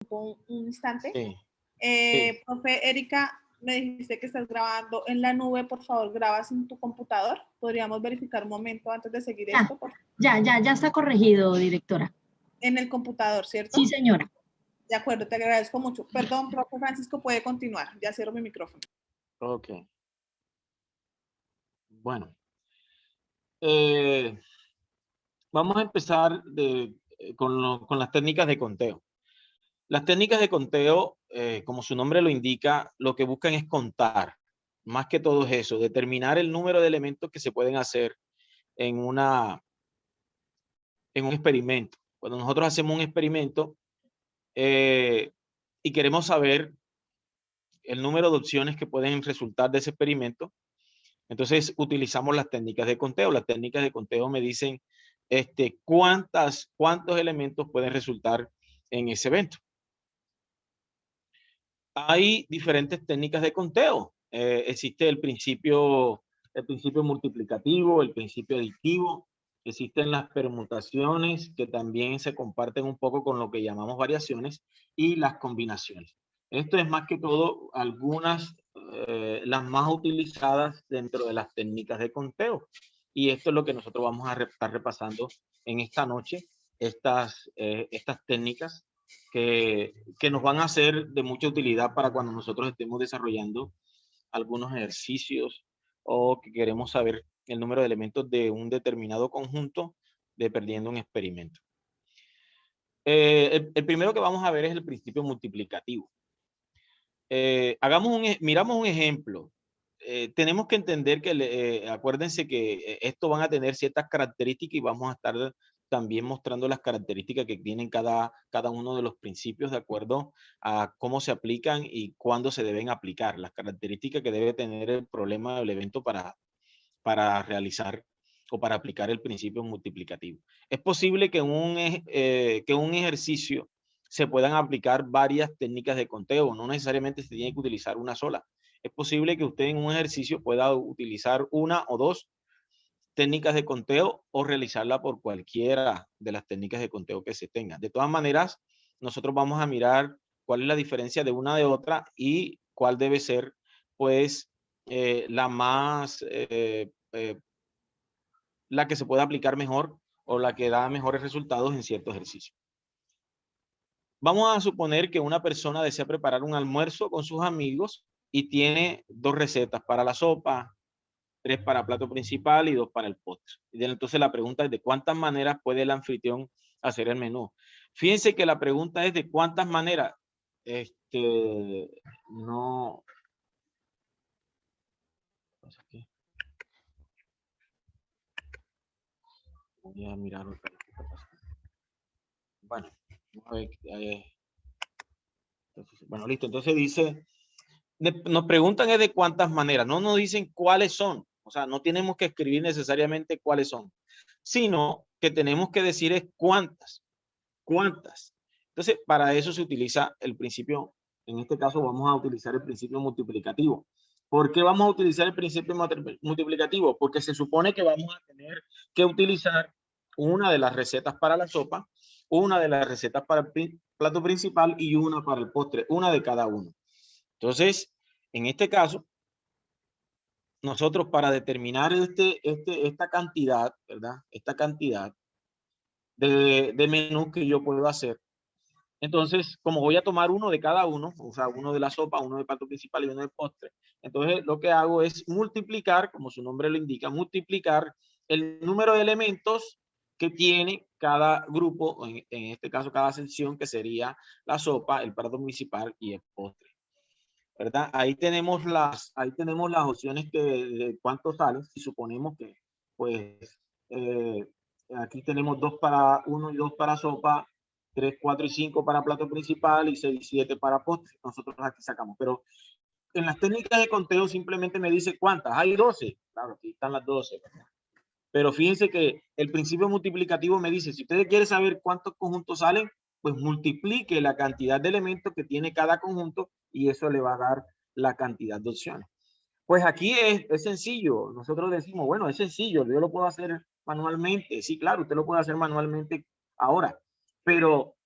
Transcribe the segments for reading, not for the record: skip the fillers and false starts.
un instante. Sí, sí. Profe Erika, me dijiste que estás grabando en la nube, por favor, grabas en tu computador. Podríamos verificar un momento antes de seguir Ya, esto. ya está corregido, directora. En el computador, ¿cierto? Sí, señora. De acuerdo, te agradezco mucho. Perdón, profe Francisco, puede continuar. Ya cierro mi micrófono. Ok. Bueno. Vamos a empezar con las técnicas de conteo. Las técnicas de conteo, como su nombre lo indica, lo que buscan es contar. Más que todo es eso, determinar el número de elementos que se pueden hacer en un experimento. Cuando nosotros hacemos un experimento y queremos saber el número de opciones que pueden resultar de ese experimento, entonces utilizamos las técnicas de conteo. Las técnicas de conteo me dicen cuántos elementos pueden resultar en ese evento. Hay diferentes técnicas de conteo. Existe el principio multiplicativo, el principio aditivo. Existen las permutaciones que también se comparten un poco con lo que llamamos variaciones y las combinaciones. Esto es más que todo las más utilizadas dentro de las técnicas de conteo. Y esto es lo que nosotros vamos a estar repasando en esta noche, estas técnicas que nos van a ser de mucha utilidad para cuando nosotros estemos desarrollando algunos ejercicios o que queremos saber el número de elementos de un determinado conjunto dependiendo un experimento. El primero que vamos a ver es el principio multiplicativo. Miramos un ejemplo. Tenemos que entender que, acuérdense que esto van a tener ciertas características y vamos a estar también mostrando las características que tienen cada uno de los principios de acuerdo a cómo se aplican y cuándo se deben aplicar, las características que debe tener el problema del evento para realizar o para aplicar el principio multiplicativo. Es posible que un ejercicio se puedan aplicar varias técnicas de conteo, no necesariamente se tiene que utilizar una sola. Es posible que usted en un ejercicio pueda utilizar una o dos técnicas de conteo o realizarla por cualquiera de las técnicas de conteo que se tengan. De todas maneras, nosotros vamos a mirar cuál es la diferencia de una de otra y cuál debe ser, pues, la que se puede aplicar mejor o la que da mejores resultados en cierto ejercicio. Vamos a suponer que una persona desea preparar un almuerzo con sus amigos y tiene 2 recetas para la sopa, 3 para plato principal y 2 para el postre. Entonces la pregunta es de cuántas maneras puede el anfitrión hacer el menú. Fíjense que la pregunta es de cuántas maneras. No. Voy a mirar otra vez qué está pasando. Bueno, vamos a ver. Bueno, listo. Entonces dice, nos preguntan es de cuántas maneras, no nos dicen cuáles son. O sea, no tenemos que escribir necesariamente cuáles son, sino que tenemos que decir es cuántas. Entonces, para eso se utiliza el principio, en este caso vamos a utilizar el principio multiplicativo. ¿Por qué vamos a utilizar el principio multiplicativo? Porque se supone que vamos a tener que utilizar una de las recetas para la sopa, una de las recetas para el plato principal y una para el postre, una de cada uno. Entonces, en este caso, nosotros para determinar esta cantidad, ¿verdad? Esta cantidad de menús que yo puedo hacer. Entonces, como voy a tomar uno de cada uno, o sea, uno de la sopa, uno del plato principal y uno del postre, entonces lo que hago es multiplicar, como su nombre lo indica, multiplicar el número de elementos que tiene cada grupo, en este caso cada sección, que sería la sopa, el plato principal y el postre, ¿verdad? Ahí tenemos las opciones de cuánto sale, si suponemos que, pues, aquí tenemos 2 para 1 y 2 para sopa, 3, 4 y 5 para plato principal y 6 y 7 para postre. Nosotros aquí sacamos, pero en las técnicas de conteo simplemente me dice cuántas. Hay 12, claro, aquí están las 12, ¿verdad? Pero fíjense que el principio multiplicativo me dice, si usted quiere saber cuántos conjuntos salen, pues multiplique la cantidad de elementos que tiene cada conjunto y eso le va a dar la cantidad de opciones. Pues aquí es sencillo. Nosotros decimos, bueno, es sencillo, yo lo puedo hacer manualmente. Sí, claro, usted lo puede hacer manualmente ahora, pero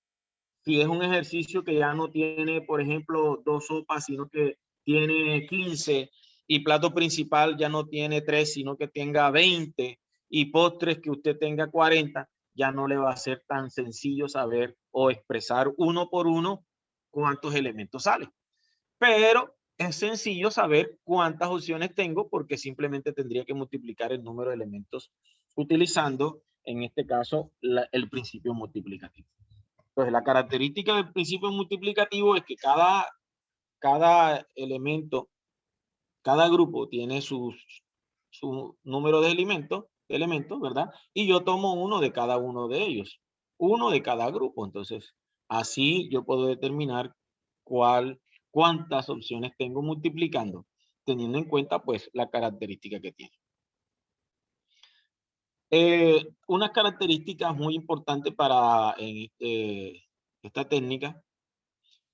Si es un ejercicio que ya no tiene, por ejemplo, 2 sopas, sino que tiene 15, y plato principal ya no tiene 3, sino que tenga 20, y postres que usted tenga 40, ya no le va a ser tan sencillo saber o expresar uno por uno cuántos elementos salen. Pero es sencillo saber cuántas opciones tengo porque simplemente tendría que multiplicar el número de elementos utilizando, en este caso, el principio multiplicativo. Entonces, la característica del principio multiplicativo es que cada elemento, cada grupo tiene su número de elementos, ¿verdad? Y yo tomo uno de cada uno de ellos, uno de cada grupo. Entonces, así yo puedo determinar cuántas opciones tengo multiplicando, teniendo en cuenta, pues, la característica que tiene. Unas características muy importantes para esta técnica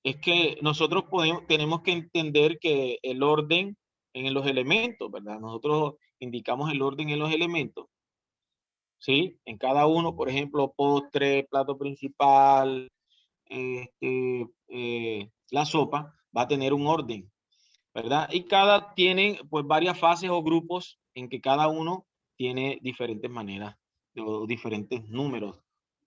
es que nosotros tenemos que entender que el orden en los elementos, ¿verdad? Nosotros indicamos el orden en los elementos, ¿sí? En cada uno, por ejemplo, postre, plato principal, la sopa, va a tener un orden, ¿verdad? Y tienen pues varias fases o grupos en que cada uno tiene diferentes maneras o diferentes números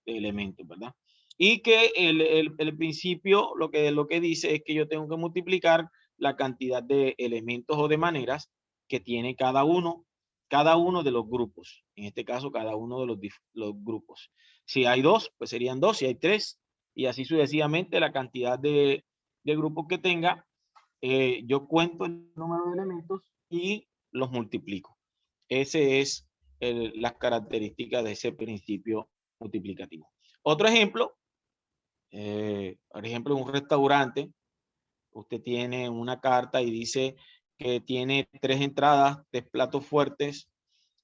de elementos, ¿verdad? Y que el principio lo que dice es que yo tengo que multiplicar la cantidad de elementos o de maneras que tiene cada uno de los grupos. En este caso, cada uno de los grupos. Si hay 2, pues serían 2. Si hay 3, y así sucesivamente la cantidad de grupos que tenga, yo cuento el número de elementos y los multiplico. Ese es las características de ese principio multiplicativo. Otro ejemplo, por ejemplo, en un restaurante, usted tiene una carta y dice que tiene 3 entradas, 3 platos fuertes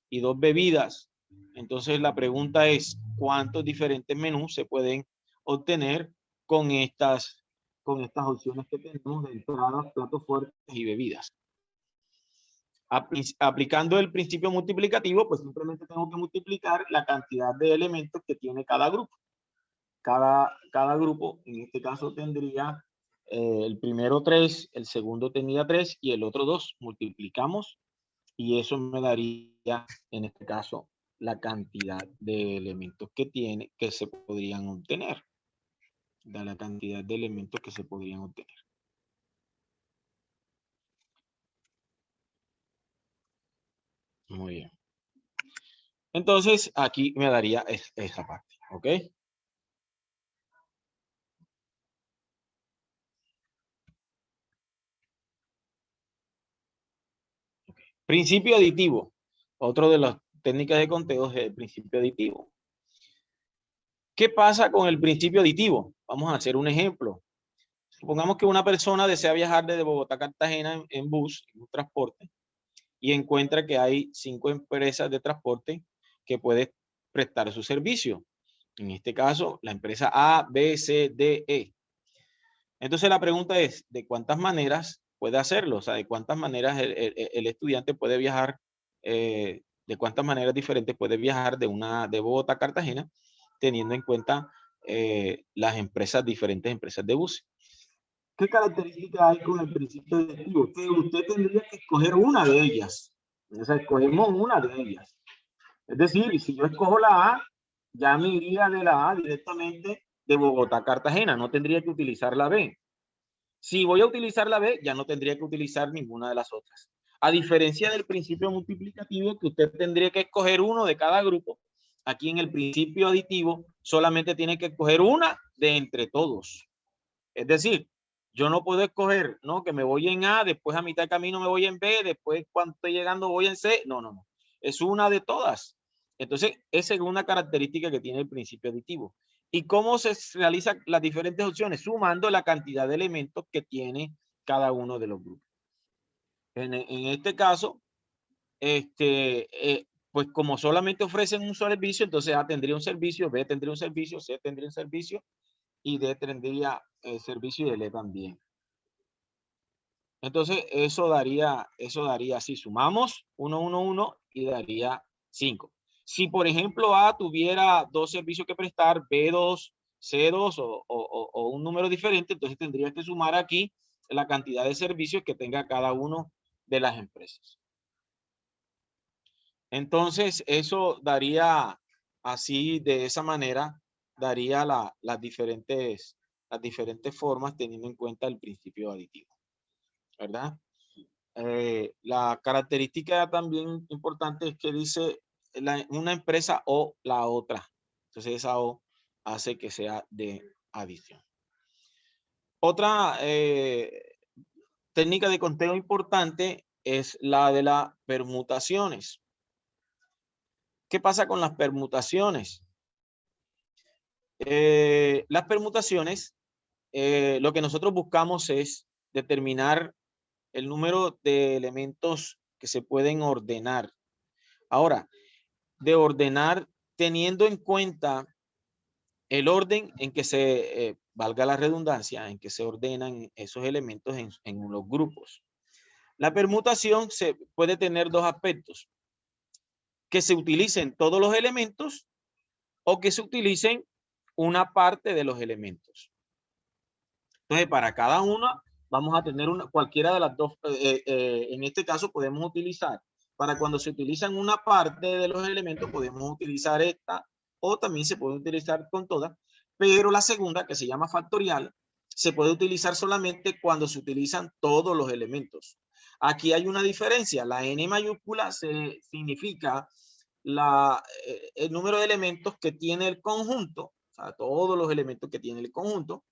y 2 bebidas. Entonces la pregunta es, ¿cuántos diferentes menús se pueden obtener con estas opciones que tenemos de entradas, platos fuertes y bebidas? Aplicando el principio multiplicativo, pues simplemente tengo que multiplicar la cantidad de elementos que tiene cada grupo. Cada grupo, en este caso, tendría el primero 3, el segundo tendría 3 y el otro 2. Multiplicamos y eso me daría, en este caso, la cantidad de elementos que se podrían obtener. Da la cantidad de elementos que se podrían obtener. Muy bien. Entonces, aquí me daría esa parte, ¿ok? Principio aditivo. Otro de las técnicas de conteo es el principio aditivo. ¿Qué pasa con el principio aditivo? Vamos a hacer un ejemplo. Supongamos que una persona desea viajar desde Bogotá a Cartagena en bus, en un transporte, y encuentra que hay 5 empresas de transporte que pueden prestar su servicio. En este caso, la empresa A, B, C, D, E. Entonces la pregunta es, ¿de cuántas maneras puede hacerlo? O sea, ¿de cuántas maneras el estudiante puede viajar, de cuántas maneras diferentes puede viajar de Bogotá a Cartagena, teniendo en cuenta las diferentes empresas de bus? ¿Qué características hay con el principio aditivo? Que usted tendría que escoger una de ellas. O sea, escogemos una de ellas. Es decir, si yo escojo la A, ya me iría de la A directamente de Bogotá a Cartagena. No tendría que utilizar la B. Si voy a utilizar la B, ya no tendría que utilizar ninguna de las otras. A diferencia del principio multiplicativo, que usted tendría que escoger uno de cada grupo, aquí en el principio aditivo solamente tiene que escoger una de entre todos. Es decir, yo no puedo escoger, ¿no? Que me voy en A, después a mitad de camino me voy en B, después cuando estoy llegando voy en C. No, no, no. Es una de todas. Entonces, esa es una característica que tiene el principio aditivo. ¿Y cómo se realizan las diferentes opciones? Sumando la cantidad de elementos que tiene cada uno de los grupos. En este caso, pues como solamente ofrecen un servicio, entonces A tendría un servicio, B tendría un servicio, C tendría un servicio y D tendría el servicio y el E también. Entonces, eso daría, si sumamos 1, 1, 1 y daría 5. Si, por ejemplo, A tuviera 2 servicios que prestar, B 2, C2 o un número diferente, entonces tendrías que sumar aquí la cantidad de servicios que tenga cada uno de las empresas. Entonces, eso daría así, de esa manera, daría las diferentes formas teniendo en cuenta el principio aditivo, ¿verdad? La característica también importante es que dice una empresa o la otra. Entonces, esa O hace que sea de adición. Otra técnica de conteo importante es la de las permutaciones. ¿Qué pasa con las permutaciones? Las permutaciones, lo que nosotros buscamos es determinar el número de elementos que se pueden ordenar. Ahora, de ordenar teniendo en cuenta el orden en que se, valga la redundancia, en que se ordenan esos elementos en los grupos. La permutación se puede tener dos aspectos: que se utilicen todos los elementos o que se utilicen una parte de los elementos. Entonces, para cada una vamos a tener cualquiera de las dos. En este caso podemos utilizar, para cuando se utilizan una parte de los elementos, podemos utilizar esta, o también se puede utilizar con todas, pero la segunda, que se llama factorial, se puede utilizar solamente cuando se utilizan todos los elementos. Aquí hay una diferencia. La N mayúscula significa el número de elementos que tiene el conjunto, o sea, todos los elementos que tiene el conjunto,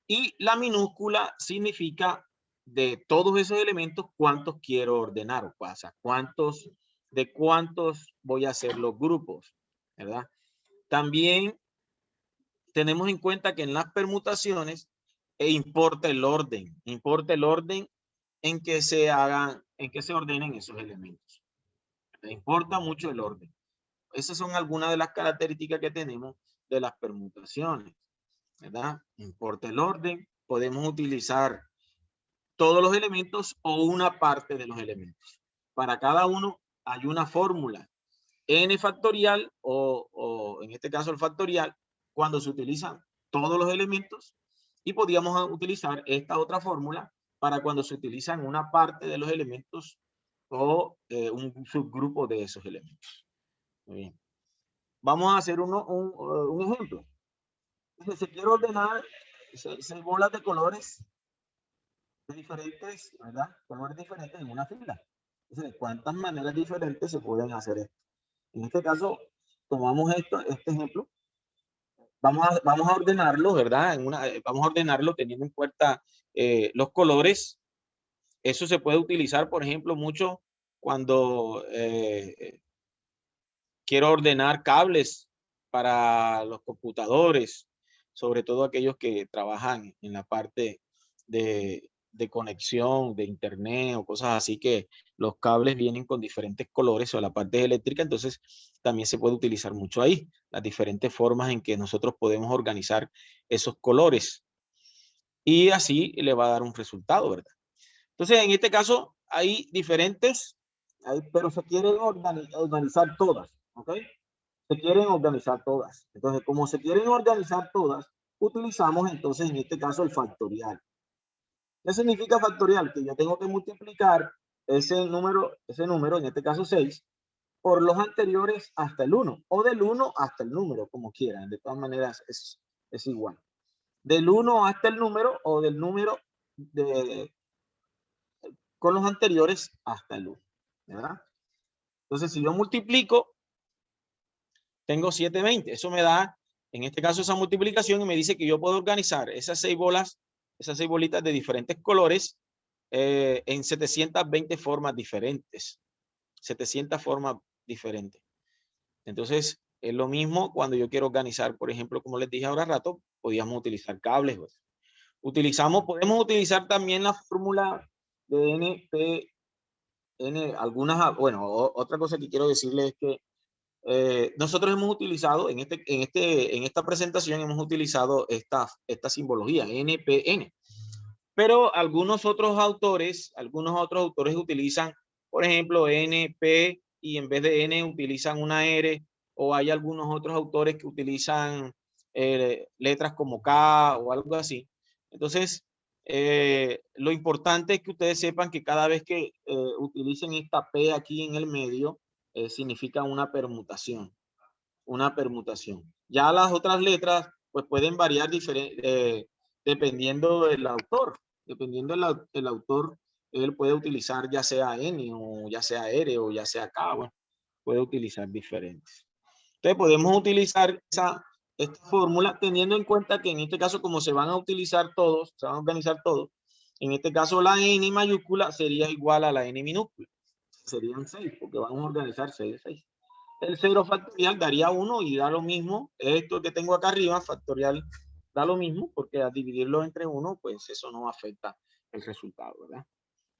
y la minúscula significa de todos esos elementos cuántos quiero ordenar, o sea, de cuántos voy a hacer los grupos, ¿verdad? También tenemos en cuenta que en las permutaciones importa el orden en que se hagan, en que se ordenen esos elementos. Importa mucho el orden. Esas son algunas de las características que tenemos de las permutaciones, ¿verdad? Importa el orden, podemos utilizar todos los elementos o una parte de los elementos. Para cada uno hay una fórmula. N factorial o en este caso el factorial, cuando se utilizan todos los elementos, y podríamos utilizar esta otra fórmula para cuando se utilizan una parte de los elementos o un subgrupo de esos elementos. Muy bien. Vamos a hacer un ejemplo. Se quiere ordenar 6 bolas de colores de diferentes, ¿verdad? Colores diferentes en una fila. Entonces, ¿de cuántas maneras diferentes se pueden hacer esto? En este caso, tomamos este ejemplo. Vamos a ordenarlo, ¿verdad? Vamos a ordenarlo teniendo en cuenta los colores. Eso se puede utilizar, por ejemplo, mucho cuando quiero ordenar cables para los computadores, sobre todo aquellos que trabajan en la parte de conexión, de internet o cosas así, que los cables vienen con diferentes colores, o la parte eléctrica. Entonces también se puede utilizar mucho ahí, las diferentes formas en que nosotros podemos organizar esos colores. Y así le va a dar un resultado, ¿verdad? Entonces, en este caso hay diferentes, pero se quieren organizar todas, ¿ok? Se quieren organizar todas. Entonces, como se quieren organizar todas, utilizamos entonces en este caso el factorial. ¿Qué significa factorial? Que yo tengo que multiplicar ese número, en este caso 6, por los anteriores hasta el 1, o del 1 hasta el número, como quieran. De todas maneras es igual. Del 1 hasta el número, o del número con los anteriores hasta el 1, ¿verdad? Entonces, si yo multiplico, tengo 720. Eso me da, en este caso, esa multiplicación, y me dice que yo puedo organizar esas 6 bolas, esas 6 bolitas de diferentes colores en 720 formas diferentes. 700 formas diferentes. Entonces, es lo mismo cuando yo quiero organizar, por ejemplo, como les dije ahora rato, podíamos utilizar cables. Pues. Podemos utilizar también la fórmula de NPN, otra cosa que quiero decirles es que nosotros hemos utilizado, en esta presentación hemos utilizado esta simbología, NPN. Pero algunos otros autores utilizan, por ejemplo, NP, y en vez de N utilizan una R, o hay algunos otros autores que utilizan letras como K o algo así. Entonces, lo importante es que ustedes sepan que cada vez que utilicen esta P aquí en el medio, significa una permutación. Una permutación. Ya las otras letras pues pueden variar dependiendo del autor. Dependiendo del autor, él puede utilizar ya sea N o ya sea R o ya sea K. Bueno, puede utilizar diferentes. Entonces podemos utilizar esta fórmula teniendo en cuenta que en este caso como se van a utilizar todos, se van a organizar todos, en este caso la N mayúscula sería igual a la N minúscula. Serían 6 porque vamos a organizar 6 de 6. El 0 factorial daría 1 y da lo mismo. Esto que tengo acá arriba, factorial, da lo mismo porque al dividirlo entre 1, pues eso no afecta el resultado, ¿verdad?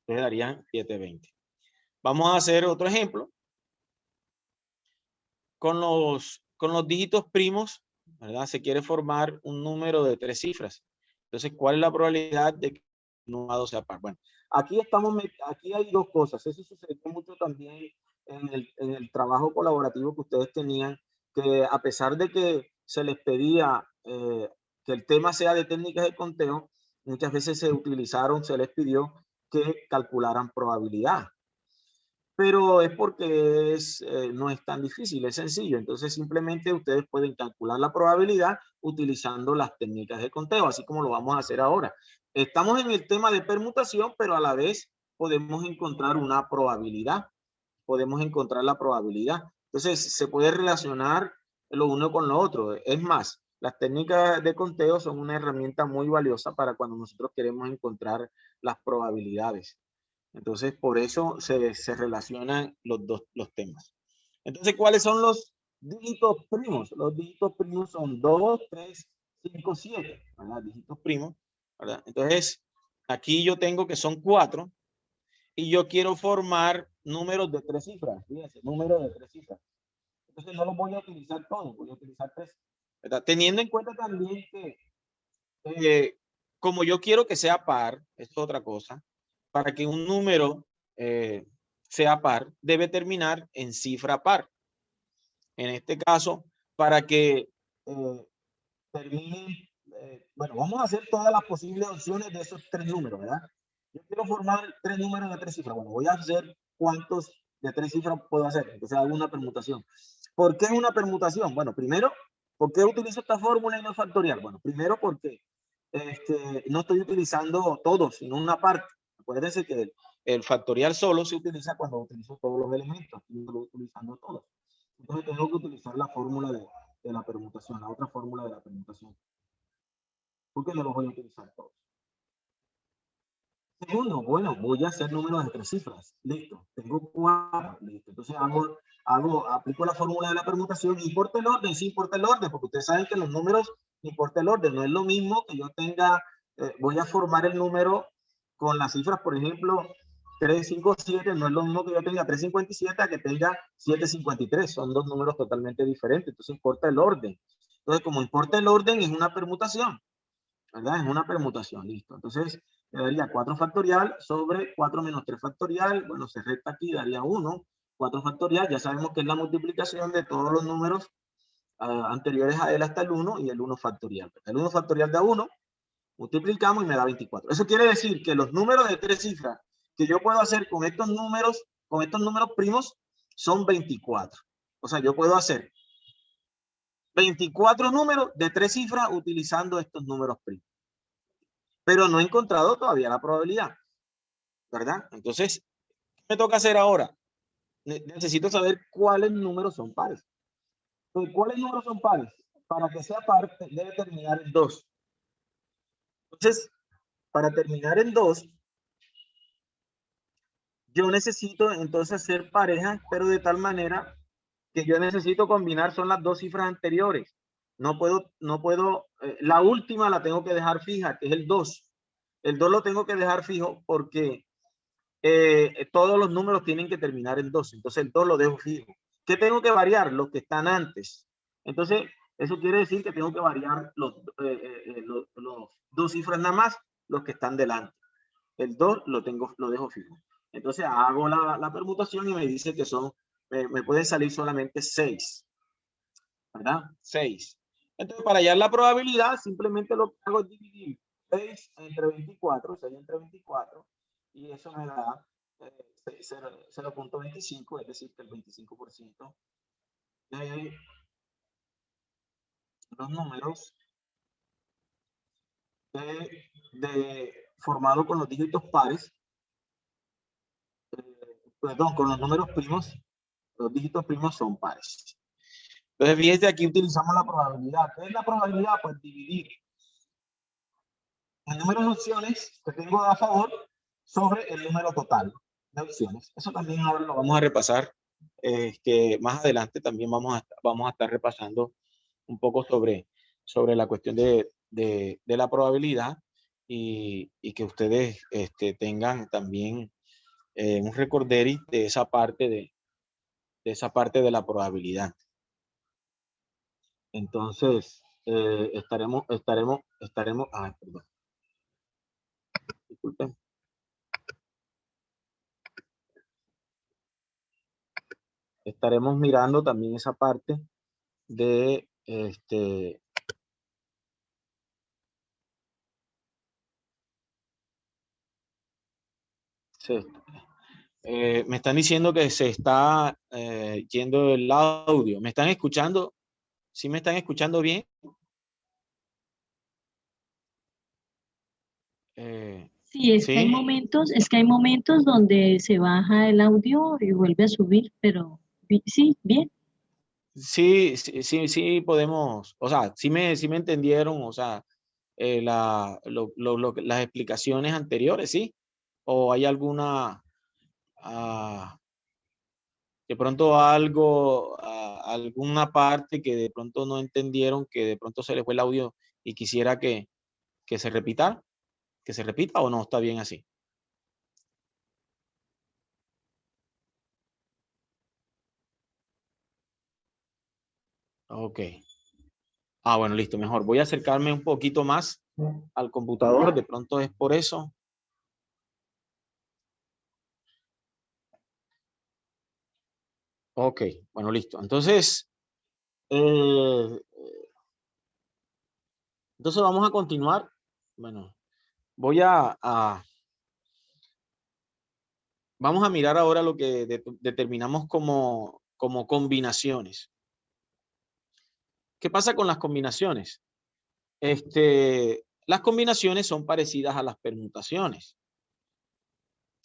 Entonces darían 720. Vamos a hacer otro ejemplo. Con los dígitos primos, ¿verdad? Se quiere formar un número de 3 cifras. Entonces, ¿cuál es la probabilidad de que un dado sea par? Bueno, aquí hay dos cosas. Eso sucedió mucho también en el trabajo colaborativo que ustedes tenían, que a pesar de que se les pedía que el tema sea de técnicas de conteo, muchas veces se les pidió que calcularan probabilidad. Pero es porque no es tan difícil, es sencillo. Entonces simplemente ustedes pueden calcular la probabilidad utilizando las técnicas de conteo, así como lo vamos a hacer ahora. Estamos en el tema de permutación, pero a la vez podemos encontrar una probabilidad. Podemos encontrar la probabilidad. Entonces se puede relacionar lo uno con lo otro. Es más, las técnicas de conteo son una herramienta muy valiosa para cuando nosotros queremos encontrar las probabilidades. Entonces, por eso se relacionan los temas. Entonces, ¿cuáles son los dígitos primos? Los dígitos primos son 2, 3, 5, 7, ¿verdad? Dígitos primos, ¿verdad? Entonces, aquí yo tengo que son 4 y yo quiero formar números de 3 cifras. Fíjense, números de 3 cifras. Entonces, no los voy a utilizar todos, voy a utilizar 3. ¿Verdad? Teniendo en cuenta también que como yo quiero que sea par, esto es otra cosa, para que un número sea par, debe terminar en cifra par. En este caso, para que termine, bueno, vamos a hacer todas las posibles opciones de esos 3 números, ¿verdad? Yo quiero formar 3 números de 3 cifras. Bueno, voy a hacer cuántos de 3 cifras puedo hacer. Entonces hago una permutación. ¿Por qué es una permutación? Bueno, primero, ¿por qué utilizo esta fórmula y no factorial? Bueno, primero porque no estoy utilizando todos, sino una parte. Acuérdense que el factorial solo se utiliza cuando utilizo todos los elementos, y no lo estoy utilizando todos. Entonces tengo que utilizar la fórmula de la permutación, la otra fórmula de la permutación. Porque no los voy a utilizar todos. Segundo, bueno, voy a hacer números de 3 cifras. Listo. Tengo 4. Listo. Entonces aplico la fórmula de la permutación. No importa el orden, sí importa el orden, porque ustedes saben que los números, no importa el orden. No es lo mismo que yo tenga, voy a formar el número con las cifras, por ejemplo, 357. No es lo mismo que yo tenga 357 a que tenga 753. Son dos números totalmente diferentes. Entonces importa el orden. Entonces, como importa el orden, es una permutación. ¿Verdad? Es una permutación, listo. Entonces, me daría 4 factorial sobre 4 menos 3 factorial. Bueno, se resta aquí, daría 1. 4 factorial, ya sabemos que es la multiplicación de todos los números anteriores a él hasta el 1 y el 1 factorial. El 1 factorial da 1, multiplicamos y me da 24. Eso quiere decir que los números de 3 cifras que yo puedo hacer con estos números primos, son 24. O sea, yo puedo hacer 24 números de 3 cifras utilizando estos números primos. Pero no he encontrado todavía la probabilidad, ¿verdad? Entonces, ¿qué me toca hacer ahora? Necesito saber cuáles números son pares. Entonces, ¿cuáles números son pares? Para que sea par, debe terminar en 2. Entonces, para terminar en 2, yo necesito entonces hacer pareja, pero de tal manera que yo necesito combinar son las dos cifras anteriores. No puedo, la última la tengo que dejar fija, que es el 2. El 2 lo tengo que dejar fijo porque todos los números tienen que terminar en 2. Entonces el 2 lo dejo fijo. ¿Qué tengo que variar? Los que están antes. Entonces, eso quiere decir que tengo que variar los dos cifras nada más, los que están delante. El 2 lo dejo fijo. Entonces hago la permutación y me dice que me pueden salir solamente 6. ¿Verdad? 6. Entonces, para hallar la probabilidad, simplemente lo que hago es dividir 6 entre 24, 6 entre 24, y eso me da 0.25, es decir, que el 25% de los números formado con los dígitos pares, perdón, con los números primos, los dígitos primos son pares. Entonces, fíjense, aquí utilizamos la probabilidad. ¿Qué es la probabilidad? Pues dividir el número de opciones que tengo a favor sobre el número total de opciones. Eso también ahora lo vamos a repasar, que más adelante también vamos a estar repasando un poco sobre la cuestión de la probabilidad y que ustedes tengan también un recorderi de esa parte de la probabilidad. Entonces, estaremos, perdón. Disculpen. Estaremos mirando también esa parte de me están diciendo que se está yendo el audio. ¿Me están escuchando? ¿Sí me están escuchando bien? Sí, es que hay momentos donde se baja el audio y vuelve a subir, pero sí, bien. Sí podemos, o sea, sí me entendieron, o sea, las explicaciones anteriores, ¿sí? ¿O hay alguna, de pronto alguna parte que de pronto no entendieron, que de pronto se les fue el audio y quisiera que se repita? ¿Que se repita o no? ¿Está bien así? Ok. Bueno, listo, mejor. Voy a acercarme un poquito más al computador, de pronto es por eso. Ok, bueno, listo. Entonces vamos a continuar. Bueno, voy vamos a mirar ahora lo que determinamos como combinaciones. ¿Qué pasa con las combinaciones? Las combinaciones son parecidas a las permutaciones.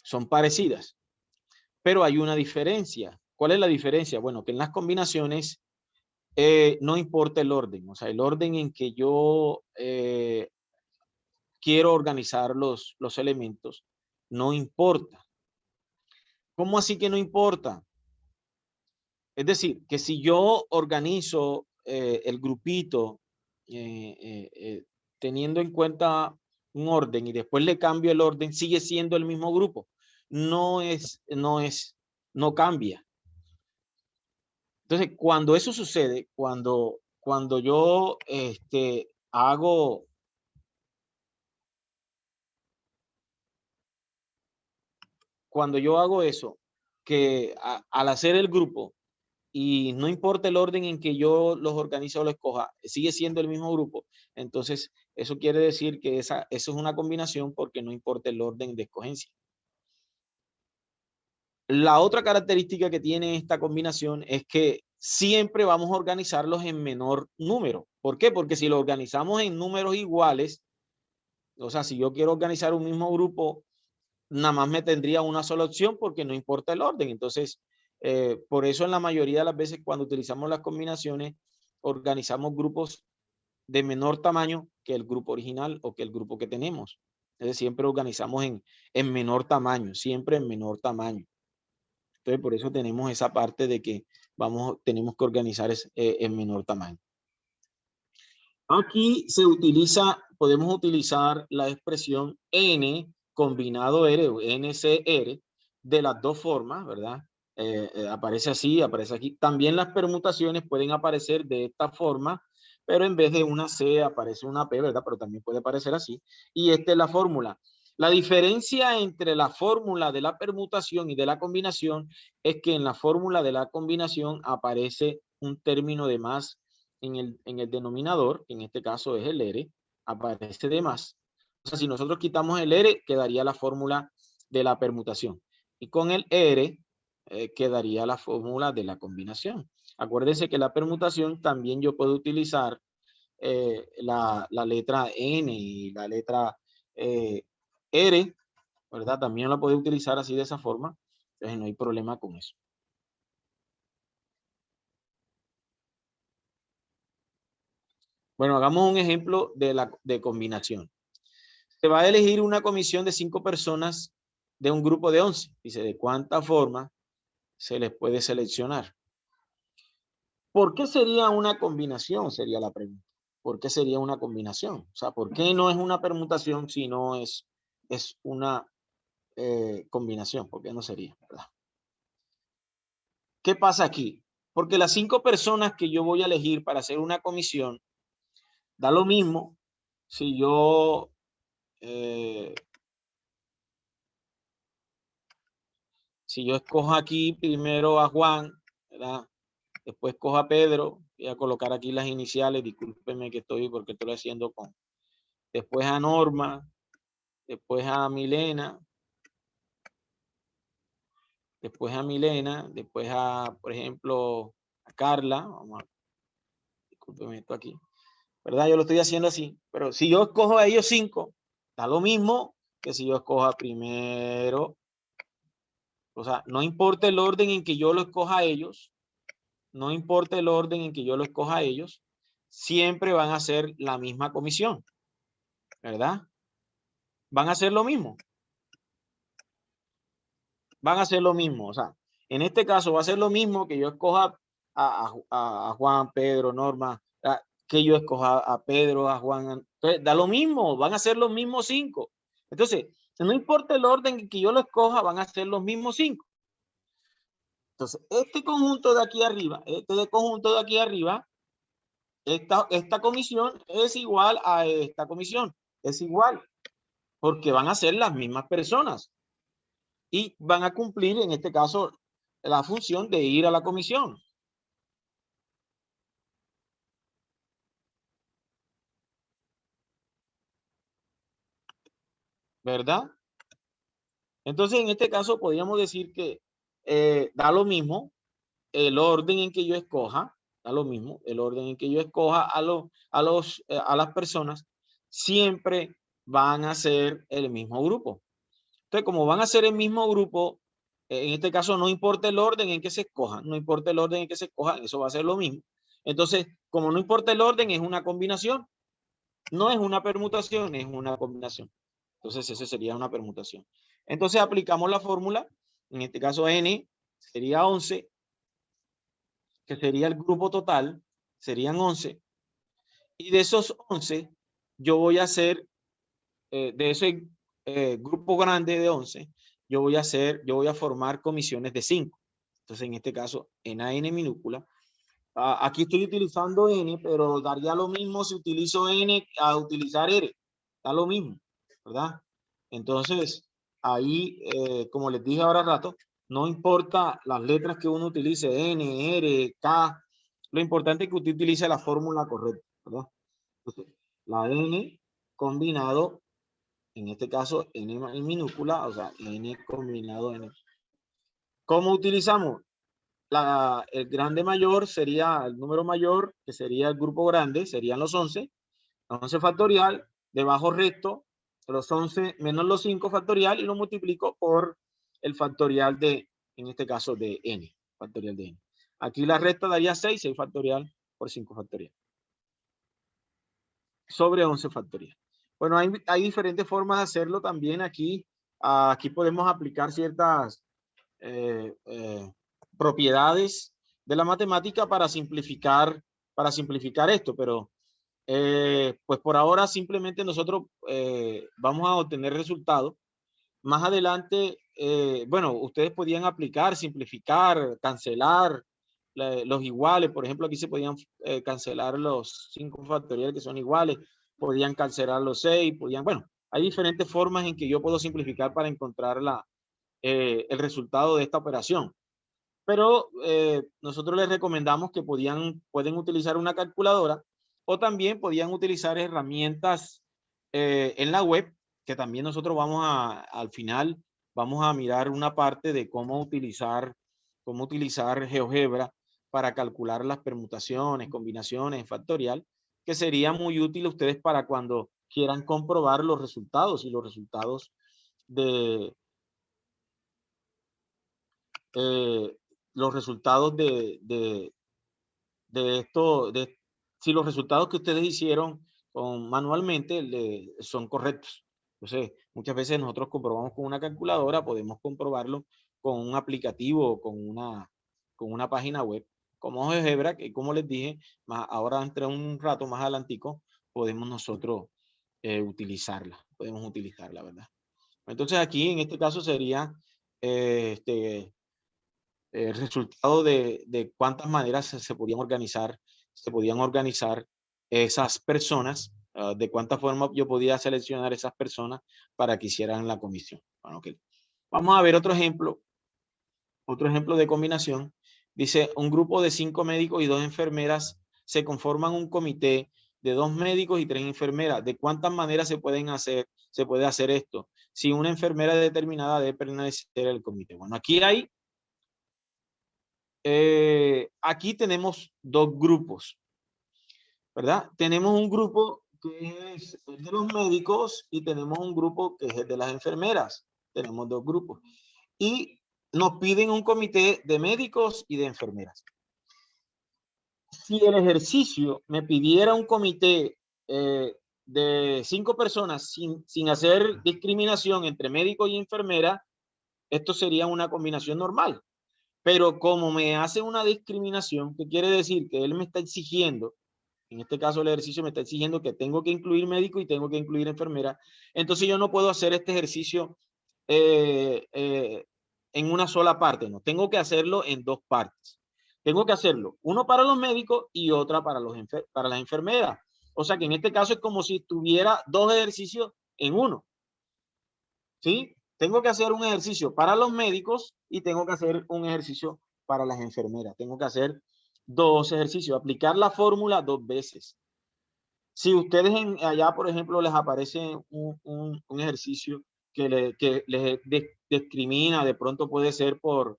Son parecidas, pero hay una diferencia. ¿Cuál es la diferencia? Bueno, que en las combinaciones no importa el orden, o sea, el orden en que yo quiero organizar los elementos, no importa. ¿Cómo así que no importa? Es decir, que si yo organizo el grupito teniendo en cuenta un orden y después le cambio el orden, sigue siendo el mismo grupo. No cambia. Entonces, cuando eso sucede, cuando yo hago eso, que al hacer el grupo, y no importa el orden en que yo los organice o los escoja, sigue siendo el mismo grupo, entonces eso quiere decir que eso es una combinación porque no importa el orden de escogencia. La otra característica que tiene esta combinación es que siempre vamos a organizarlos en menor número. ¿Por qué? Porque si lo organizamos en números iguales, o sea, si yo quiero organizar un mismo grupo, nada más me tendría una sola opción porque no importa el orden. Entonces, por eso en la mayoría de las veces cuando utilizamos las combinaciones, organizamos grupos de menor tamaño que el grupo original o que el grupo que tenemos. Entonces, siempre organizamos en menor tamaño, siempre en menor tamaño. Entonces, por eso tenemos esa parte de que tenemos que organizar en menor tamaño. Aquí podemos utilizar la expresión N combinado R o NCR de las dos formas, ¿verdad? Aparece así, aparece aquí. También las permutaciones pueden aparecer de esta forma, pero en vez de una C aparece una P, ¿verdad? Pero también puede aparecer así. Y esta es la fórmula. La diferencia entre la fórmula de la permutación y de la combinación es que en la fórmula de la combinación aparece un término de más en el denominador, que en este caso es el R, aparece de más. O sea, si nosotros quitamos el R, quedaría la fórmula de la permutación. Y con el R quedaría la fórmula de la combinación. Acuérdense que la permutación también yo puedo utilizar la letra N y la letra R, ¿verdad? También la puedo utilizar así de esa forma. Entonces no hay problema con eso. Bueno, hagamos un ejemplo de combinación. Se va a elegir una comisión de 5 personas de un grupo de 11. Dice, ¿de cuánta forma se les puede seleccionar? ¿Por qué sería una combinación? Sería la pregunta. ¿Por qué sería una combinación? O sea, ¿por qué no es una permutación si no es una combinación? ¿Por qué no sería? ¿Verdad? ¿Qué pasa aquí? Porque las 5 personas que yo voy a elegir para hacer una comisión, da lo mismo si yo escojo aquí primero a Juan, ¿verdad? Después cojo a Pedro, voy a colocar aquí las iniciales, discúlpenme que porque estoy haciendo con. Después a Norma, después a Milena, después a, por ejemplo, a Carla, discúlpenme esto aquí, ¿verdad? Yo lo estoy haciendo así, pero si yo escojo a ellos 5, da lo mismo que si yo escojo primero. O sea, no importa el orden en que yo lo escoja a ellos, no importa el orden en que yo lo escoja a ellos, siempre van a hacer la misma comisión, ¿verdad? Van a hacer lo mismo. Van a hacer lo mismo. O sea, en este caso va a ser lo mismo que yo escoja a Juan, Pedro, Norma, que yo escoja a Pedro, a Juan. Entonces, da lo mismo, van a ser los mismos 5. Entonces, no importa el orden en que yo lo escoja, van a ser los mismos 5. Entonces, este conjunto de aquí arriba, esta comisión es igual a esta comisión. Es igual, porque van a ser las mismas personas. Y van a cumplir, en este caso, la función de ir a la comisión. ¿Verdad? Entonces, en este caso, podríamos decir que da lo mismo el orden en que yo escoja, da lo mismo el orden en que yo escoja a las personas, siempre van a ser el mismo grupo. Entonces, como van a ser el mismo grupo, en este caso no importa el orden en que se escojan, no importa el orden en que se escojan, eso va a ser lo mismo. Entonces, como no importa el orden, es una combinación. No es una permutación, es una combinación. Entonces, eso sería una permutación. Entonces, aplicamos la fórmula. En este caso, n sería 11, que sería el grupo total, serían 11. Y de esos 11, yo voy a hacer, de ese grupo grande de 11, yo voy a formar comisiones de 5. Entonces, en este caso, en n minúscula. Aquí estoy utilizando n, pero daría lo mismo si utilizo n a utilizar r. Da lo mismo, ¿verdad? Entonces, ahí, como les dije ahora rato, no importa las letras que uno utilice, n, r, k, lo importante es que usted utilice la fórmula correcta, ¿verdad? Entonces, la n combinado, en este caso, n en minúscula, o sea, n combinado n. ¿Cómo utilizamos? El grande mayor sería el número mayor, que sería el grupo grande, serían los 11. 11 factorial, debajo resto, los 11 menos los 5 factorial, y lo multiplico por el factorial de, en este caso, de n, factorial de n. Aquí la resta daría 6 factorial por 5 factorial. Sobre 11 factorial. Bueno, hay diferentes formas de hacerlo también aquí. Aquí podemos aplicar ciertas propiedades de la matemática para simplificar esto, pero pues por ahora simplemente nosotros vamos a obtener resultados. Más adelante, bueno, ustedes podían aplicar, simplificar, cancelar los iguales. Por ejemplo, aquí se podían cancelar los 5 factoriales que son iguales, podían cancelar los 6, bueno, hay diferentes formas en que yo puedo simplificar para encontrar el resultado de esta operación. pero nosotros les recomendamos que pueden utilizar una calculadora o también podían utilizar herramientas en la web, que también nosotros al final vamos a mirar una parte de cómo utilizar GeoGebra para calcular las permutaciones, combinaciones, factorial, que sería muy útil a ustedes para cuando quieran comprobar los resultados y los resultados de si los resultados que ustedes hicieron manualmente son correctos. Entonces, muchas veces nosotros comprobamos con una calculadora, podemos comprobarlo con un aplicativo o con una página web, como GeoGebra, que como les dije, ahora entre un rato más adelantico, podemos nosotros utilizarla, ¿verdad? Entonces aquí, en este caso, sería el resultado de cuántas maneras se podían organizar esas personas, de cuánta forma yo podía seleccionar esas personas para que hicieran la comisión. Bueno, okay. Vamos a ver otro ejemplo de combinación. Dice, un grupo de 5 médicos y 2 enfermeras se conforman un comité de 2 médicos y 3 enfermeras. ¿De cuántas maneras se puede hacer esto? Si una enfermera determinada debe permanecer en el comité. Bueno, aquí tenemos 2 grupos, ¿verdad? Tenemos un grupo que es el de los médicos y tenemos un grupo que es el de las enfermeras. Tenemos 2 grupos. Y nos piden un comité de médicos y de enfermeras. Si el ejercicio me pidiera un comité de 5 personas sin hacer discriminación entre médico y enfermera, esto sería una combinación normal. Pero como me hace una discriminación, ¿qué quiere decir? Que él me está exigiendo, en este caso el ejercicio me está exigiendo que tengo que incluir médico y tengo que incluir enfermera, entonces yo no puedo hacer este ejercicio en una sola parte, no, tengo que hacerlo en 2 partes. Tengo que hacerlo uno para los médicos y otra para las enfermeras. O sea que en este caso es como si tuviera 2 ejercicios en uno. ¿Sí? Tengo que hacer un ejercicio para los médicos y tengo que hacer un ejercicio para las enfermeras. Tengo que hacer 2 ejercicios, aplicar la fórmula 2 veces. Si ustedes allá, por ejemplo, les aparece un ejercicio que les discrimina, de pronto puede ser por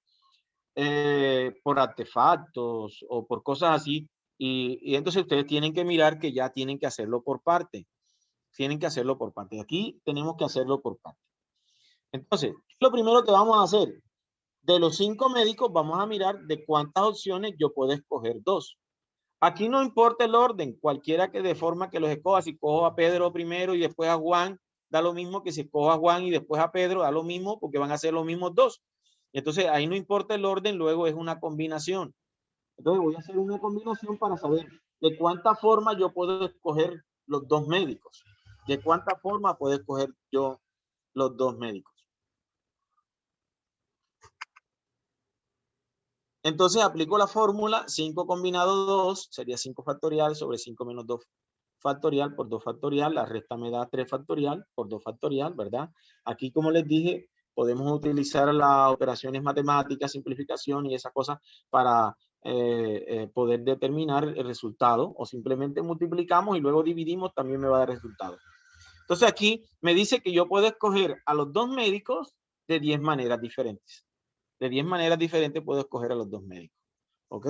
artefactos o por cosas así, y entonces ustedes tienen que mirar que ya tienen que hacerlo por parte. Tienen que hacerlo por parte. Aquí tenemos que hacerlo por parte. Entonces, lo primero que vamos a hacer, de los 5 médicos, vamos a mirar de cuántas opciones yo puedo escoger 2. Aquí no importa el orden, cualquiera que de forma que los escoja, si cojo a Pedro primero y después a Juan, da lo mismo que si escojo a Juan y después a Pedro, da lo mismo porque van a ser los mismos 2. Entonces, ahí no importa el orden, luego es una combinación. Entonces, voy a hacer una combinación para saber de cuánta forma yo puedo escoger los 2 médicos. De cuánta forma puedo escoger yo los 2 médicos. Entonces aplico la fórmula 5 combinado 2, sería 5 factorial sobre 5 menos 2 factorial por 2 factorial, la resta me da 3 factorial por 2 factorial, ¿verdad? Aquí, como les dije, podemos utilizar las operaciones matemáticas, simplificación y esas cosas para poder determinar el resultado, o simplemente multiplicamos y luego dividimos, también me va a dar resultado. Entonces aquí me dice que yo puedo escoger a los 2 médicos de 10 maneras diferentes. De 10 maneras diferentes puedo escoger a los 2 médicos. ¿Ok?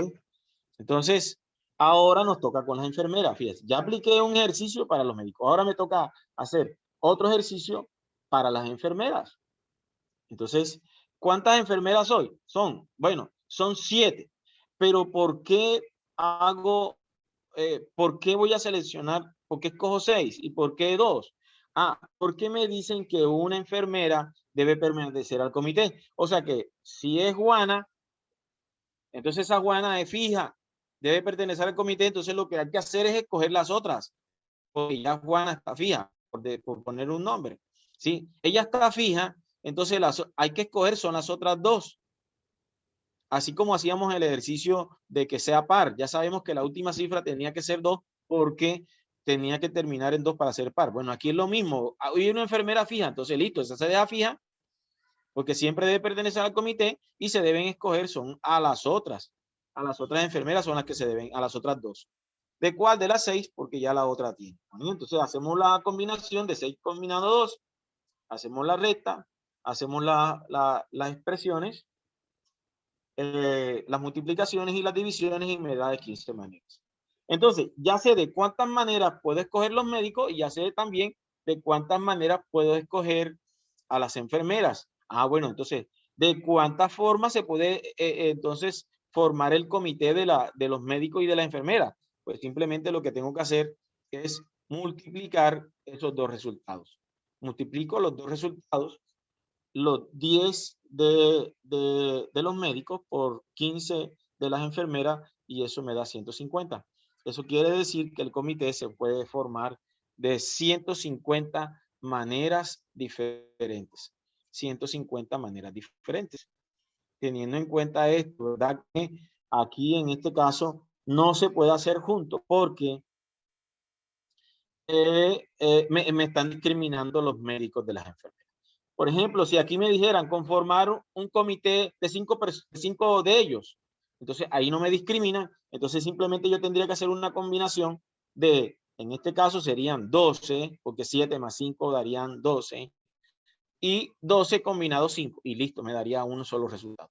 Entonces, ahora nos toca con las enfermeras. Fíjense, ya apliqué un ejercicio para los médicos. Ahora me toca hacer otro ejercicio para las enfermeras. Entonces, ¿cuántas enfermeras hoy? Son 7. Pero ¿por qué voy a seleccionar? ¿Por qué escojo 6? ¿Y por qué 2? ¿Por qué me dicen que una enfermera debe permanecer al comité? O sea que si es Juana, entonces esa Juana es fija, debe pertenecer al comité, entonces lo que hay que hacer es escoger las otras, porque ya Juana está fija, por poner un nombre. ¿Sí? Ella está fija, entonces hay que escoger son las otras 2. Así como hacíamos el ejercicio de que sea par, ya sabemos que la última cifra tenía que ser 2 porque tenía que terminar en 2 para ser par. Bueno, aquí es lo mismo. Hay una enfermera fija, entonces listo, esa se deja fija porque siempre debe pertenecer al comité y se deben escoger son a las otras enfermeras son las que se deben, a las otras 2. ¿De cuál? De las 6, porque ya la otra tiene. Entonces hacemos la combinación de 6 combinado 2, hacemos la recta, hacemos las expresiones, las multiplicaciones y las divisiones y me da de 15 maneras. Entonces, ya sé de cuántas maneras puedo escoger los médicos y ya sé también de cuántas maneras puedo escoger a las enfermeras. Bueno, entonces, ¿de cuántas formas se puede entonces formar el comité de los médicos y de la enfermera? Pues simplemente lo que tengo que hacer es multiplicar esos 2 resultados. Multiplico los 2 resultados, los 10 de los médicos por 15 de las enfermeras y eso me da 150. Eso quiere decir que el comité se puede formar de 150 maneras diferentes. 150 maneras diferentes. Teniendo en cuenta esto, ¿verdad? Que aquí en este caso no se puede hacer junto porque me están discriminando los médicos de las enfermeras. Por ejemplo, si aquí me dijeran conformar un comité de 5 de ellos, entonces ahí no me discriminan, entonces simplemente yo tendría que hacer una combinación de, en este caso serían 12, porque 7 más 5 darían 12, y 12 combinado 5, y listo, me daría un solo resultado.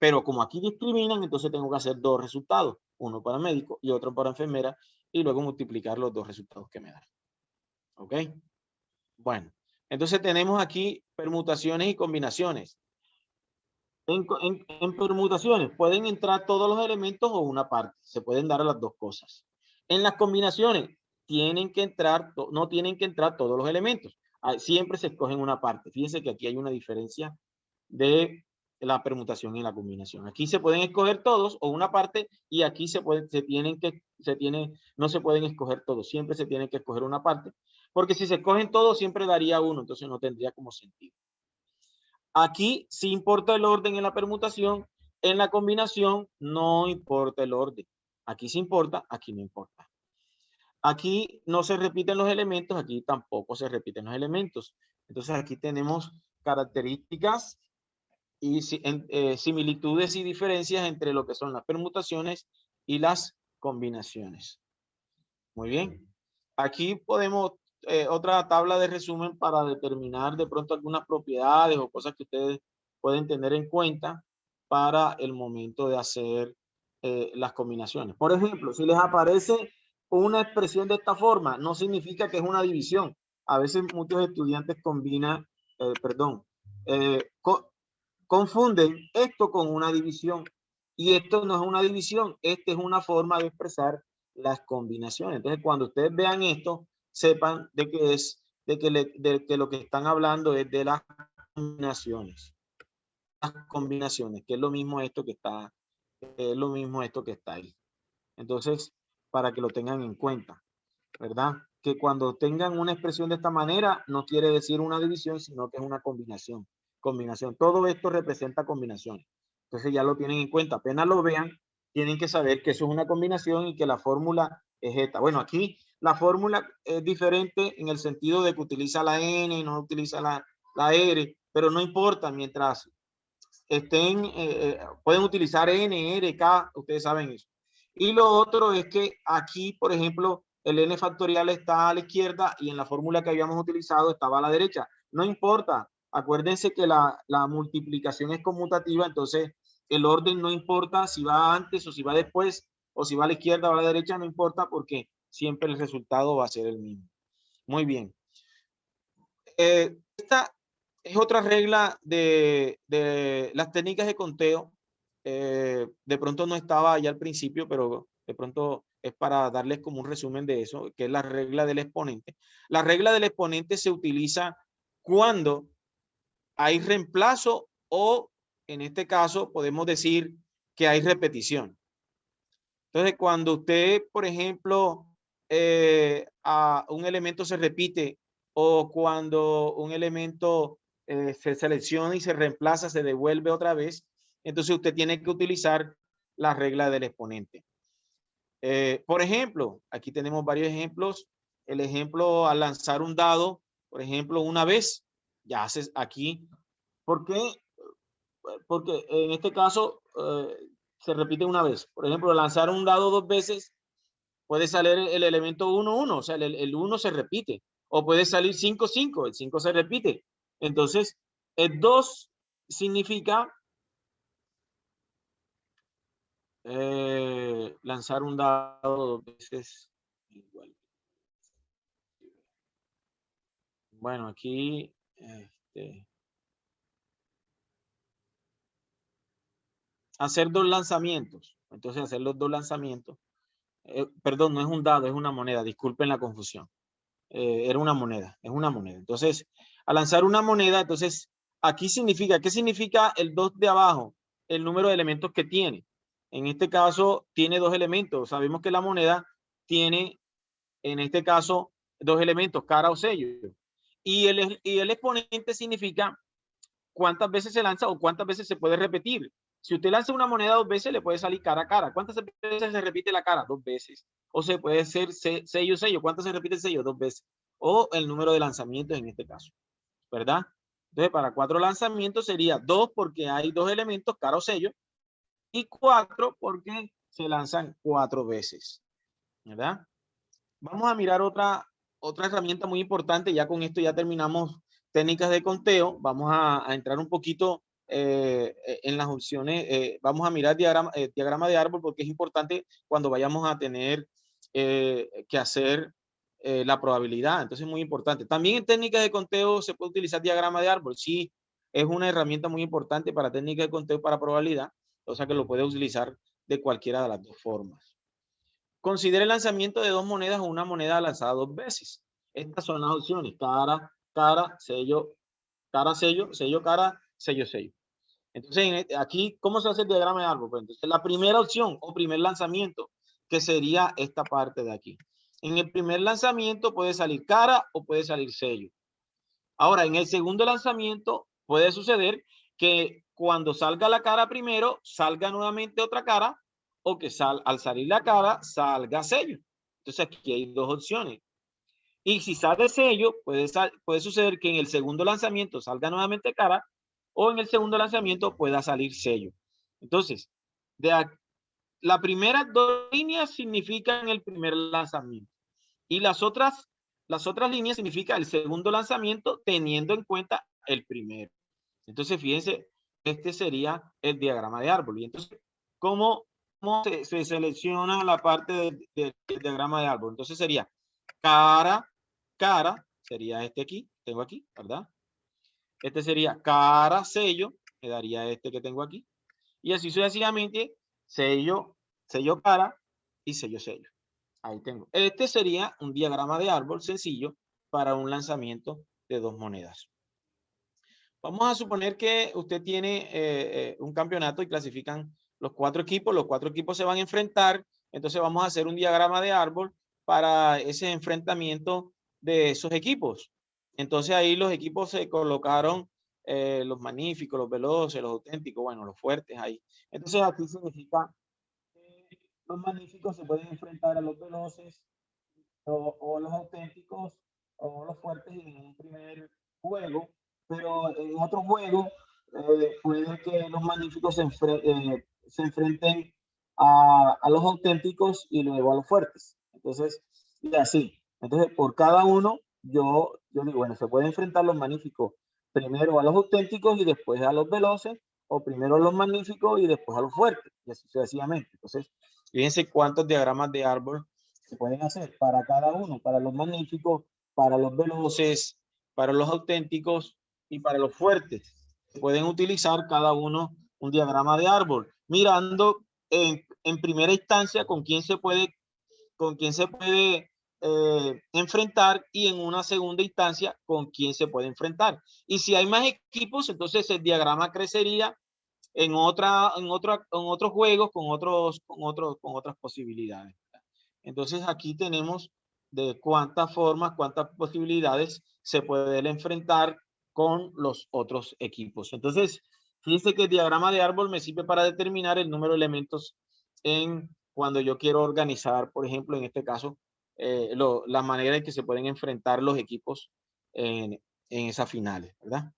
Pero como aquí discriminan, entonces tengo que hacer 2 resultados, uno para médico y otro para enfermera, y luego multiplicar los 2 resultados que me dan. ¿Ok? Bueno, entonces tenemos aquí permutaciones y combinaciones. En permutaciones pueden entrar todos los elementos o una parte. Se pueden dar las 2 cosas. En las combinaciones tienen que entrar, no tienen que entrar todos los elementos. Siempre se escogen una parte. Fíjense que aquí hay una diferencia de la permutación y la combinación. Aquí se pueden escoger todos o una parte y aquí no se pueden escoger todos. Siempre se tiene que escoger una parte. Porque si se escogen todos siempre daría 1. Entonces no tendría como sentido. Aquí sí importa el orden en la permutación, en la combinación no importa el orden. Aquí sí importa, aquí no importa. Aquí no se repiten los elementos, aquí tampoco se repiten los elementos. Entonces aquí tenemos características y similitudes y diferencias entre lo que son las permutaciones y las combinaciones. Muy bien. Aquí podemos otra tabla de resumen para determinar de pronto algunas propiedades o cosas que ustedes pueden tener en cuenta para el momento de hacer las combinaciones. Por ejemplo, si les aparece una expresión de esta forma, no significa que es una división. A veces muchos estudiantes confunden esto con una división y esto no es una división, esta es una forma de expresar las combinaciones. Entonces, cuando ustedes vean esto, sepan de que lo que están hablando es de las combinaciones. Las combinaciones, que es lo mismo esto que está, ahí. Entonces, para que lo tengan en cuenta, ¿verdad? Que cuando tengan una expresión de esta manera, no quiere decir una división, sino que es una combinación. Todo esto representa combinaciones. Entonces ya lo tienen en cuenta. Apenas lo vean, tienen que saber que eso es una combinación y que la fórmula es esta. Bueno, aquí la fórmula es diferente en el sentido de que utiliza la N y no utiliza la R, pero no importa, mientras pueden utilizar N, R, K, ustedes saben eso. Y lo otro es que aquí, por ejemplo, el N factorial está a la izquierda y en la fórmula que habíamos utilizado estaba a la derecha. No importa. Acuérdense que la multiplicación es conmutativa, entonces el orden no importa si va antes o si va después, o si va a la izquierda o a la derecha, no importa porque siempre el resultado va a ser el mismo. Muy bien. Esta es otra regla de las técnicas de conteo. De pronto no estaba allá al principio, pero de pronto es para darles como un resumen de eso, que es la regla del exponente. La regla del exponente se utiliza cuando hay reemplazo o, en este caso, podemos decir que hay repetición. Entonces, cuando usted, por ejemplo, un elemento se repite o cuando un elemento se selecciona y se reemplaza, se devuelve otra vez, entonces usted tiene que utilizar la regla del exponente. Por ejemplo, aquí tenemos varios ejemplos. El ejemplo al lanzar un dado, por ejemplo, una vez, ya haces aquí, ¿Por qué? Porque en este caso se repite una vez. Por ejemplo, lanzar un dado 2 veces puede salir el elemento 1, 1, o sea, el 1 se repite. O puede salir 5, 5, el 5 se repite. Entonces, el 2 significa lanzar un dado 2 veces igual. Bueno, aquí hacer 2 lanzamientos. Entonces, hacer los 2 lanzamientos. Perdón, no es un dado, es una moneda. Disculpen la confusión. Era una moneda, es una moneda. Entonces, al lanzar una moneda, entonces, aquí significa, ¿qué significa el 2 de abajo? El número de elementos que tiene. En este caso, tiene 2 elementos. Sabemos que la moneda tiene, en este caso, 2 elementos, cara o sello. Y el exponente significa cuántas veces se lanza o cuántas veces se puede repetir. Si usted lanza una moneda 2 veces, le puede salir cara a cara. ¿Cuántas veces se repite la cara? 2 veces. O se puede ser sello, sello. ¿Cuántas se repite el sello? 2 veces. O el número de lanzamientos en este caso, ¿verdad? Entonces, para 4 lanzamientos sería 2 porque hay 2 elementos, cara o sello, y 4 porque se lanzan 4 veces, ¿verdad? Vamos a mirar otra herramienta muy importante. Ya con esto ya terminamos técnicas de conteo. Vamos a entrar un poquito en las opciones. Vamos a mirar diagrama de árbol porque es importante cuando vayamos a tener que hacer la probabilidad. Entonces es muy importante. También en técnicas de conteo se puede utilizar diagrama de árbol. Sí, es una herramienta muy importante para técnicas de conteo para probabilidad. O sea que lo puede utilizar de cualquiera de las dos formas. Considere el lanzamiento de 2 monedas o una moneda lanzada 2 veces. Estas son las opciones: cara, cara, sello, cara, sello, sello, cara, sello, sello. Entonces, aquí, ¿cómo se hace el diagrama de árbol? Pues entonces, la primera opción o primer lanzamiento, que sería esta parte de aquí. En el primer lanzamiento puede salir cara o puede salir sello. Ahora, en el segundo lanzamiento puede suceder que cuando salga la cara primero, salga nuevamente otra cara, o que al salir la cara, salga sello. Entonces aquí hay dos opciones. Y si sale sello, puede suceder que en el segundo lanzamiento salga nuevamente cara, o en el segundo lanzamiento pueda salir sello. Entonces, la primera 2 líneas significan el primer lanzamiento. Y las otras líneas significan el segundo lanzamiento teniendo en cuenta el primero. Entonces, fíjense, este sería el diagrama de árbol. Y entonces, ¿cómo se selecciona la parte del diagrama de árbol? Entonces sería cara, cara, sería este aquí, tengo aquí, ¿verdad? Este sería cara, sello, me daría este que tengo aquí. Y así sucesivamente, sello, sello cara y sello, sello. Ahí tengo. Este sería un diagrama de árbol sencillo para un lanzamiento de 2 monedas. Vamos a suponer que usted tiene un campeonato y clasifican los 4 equipos. Los 4 equipos se van a enfrentar. Entonces vamos a hacer un diagrama de árbol para ese enfrentamiento de esos equipos. Entonces ahí los equipos se colocaron los magníficos, los veloces, los auténticos, bueno, los fuertes ahí. Entonces aquí significa que los magníficos se pueden enfrentar a los veloces o los auténticos o los fuertes en un primer juego, pero en otro juego puede que los magníficos se enfrenten a los auténticos y luego a los fuertes. Entonces, y así. Entonces, por cada uno, yo digo, bueno, se puede enfrentar los magníficos primero a los auténticos y después a los veloces, o primero a los magníficos y después a los fuertes, y así sucesivamente. Entonces, fíjense cuántos diagramas de árbol se pueden hacer para cada uno, para los magníficos, para los veloces, para los auténticos y para los fuertes. Pueden utilizar cada uno un diagrama de árbol, mirando en primera instancia con quién se puede enfrentar, y en una segunda instancia con quién se puede enfrentar. Y si hay más equipos, entonces el diagrama crecería en otros juegos con otras posibilidades. Entonces aquí tenemos de cuántas formas, cuántas posibilidades se puede enfrentar con los otros equipos. Entonces, fíjense que el diagrama de árbol me sirve para determinar el número de elementos cuando yo quiero organizar, por ejemplo, en este caso, la manera en que se pueden enfrentar los equipos en esas finales, ¿verdad?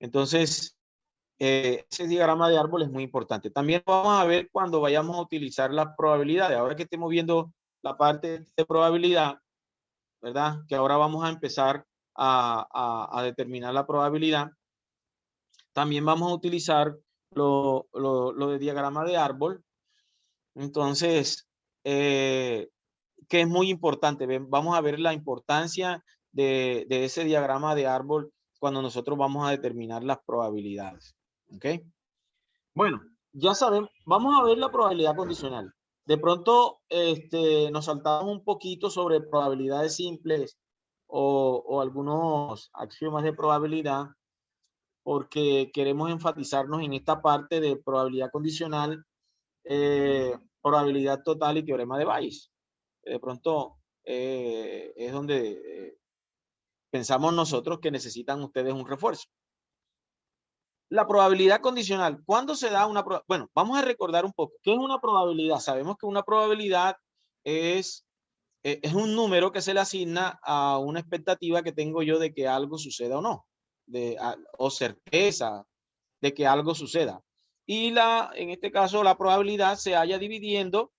Entonces, ese diagrama de árbol es muy importante. También vamos a ver cuando vayamos a utilizar las probabilidades. Ahora que estemos viendo la parte de probabilidad, ¿verdad? Que ahora vamos a empezar a determinar la probabilidad. También vamos a utilizar lo de diagrama de árbol. Entonces, que es muy importante. Vamos a ver la importancia de ese diagrama de árbol cuando nosotros vamos a determinar las probabilidades. ¿Ok? Bueno, ya saben, vamos a ver la probabilidad condicional. De pronto, nos saltamos un poquito sobre probabilidades simples o algunos axiomas de probabilidad, porque queremos enfatizarnos en esta parte de probabilidad condicional, probabilidad total y teorema de Bayes. De pronto es donde pensamos nosotros que necesitan ustedes un refuerzo. La probabilidad condicional. ¿Cuándo se da una probabilidad? Bueno, vamos a recordar un poco. ¿Qué es una probabilidad? Sabemos que una probabilidad es un número que se le asigna a una expectativa que tengo yo de que algo suceda o no, o certeza de que algo suceda. Y en este caso, la probabilidad se halla dividiendo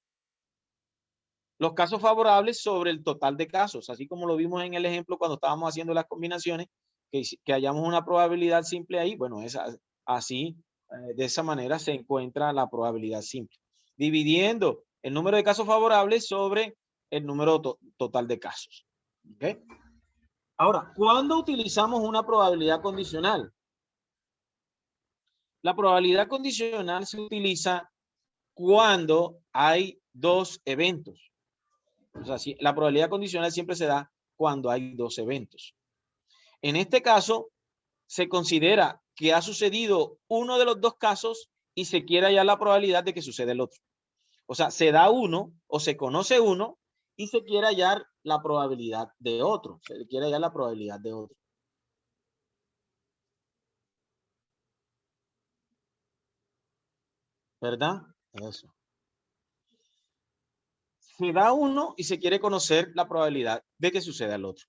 los casos favorables sobre el total de casos, así como lo vimos en el ejemplo cuando estábamos haciendo las combinaciones, que hallamos una probabilidad simple ahí. Bueno, así, de esa manera se encuentra la probabilidad simple, dividiendo el número de casos favorables sobre el número total de casos. ¿Okay? Ahora, ¿cuándo utilizamos una probabilidad condicional? La probabilidad condicional se utiliza cuando hay dos eventos. O sea, la probabilidad condicional siempre se da cuando hay dos eventos. En este caso, se considera que ha sucedido uno de los dos casos y se quiere hallar la probabilidad de que suceda el otro. O sea, se da uno o se conoce uno y se quiere hallar la probabilidad de otro. Se quiere hallar la probabilidad de otro. ¿Verdad? Eso. Se da uno y se quiere conocer la probabilidad de que suceda el otro.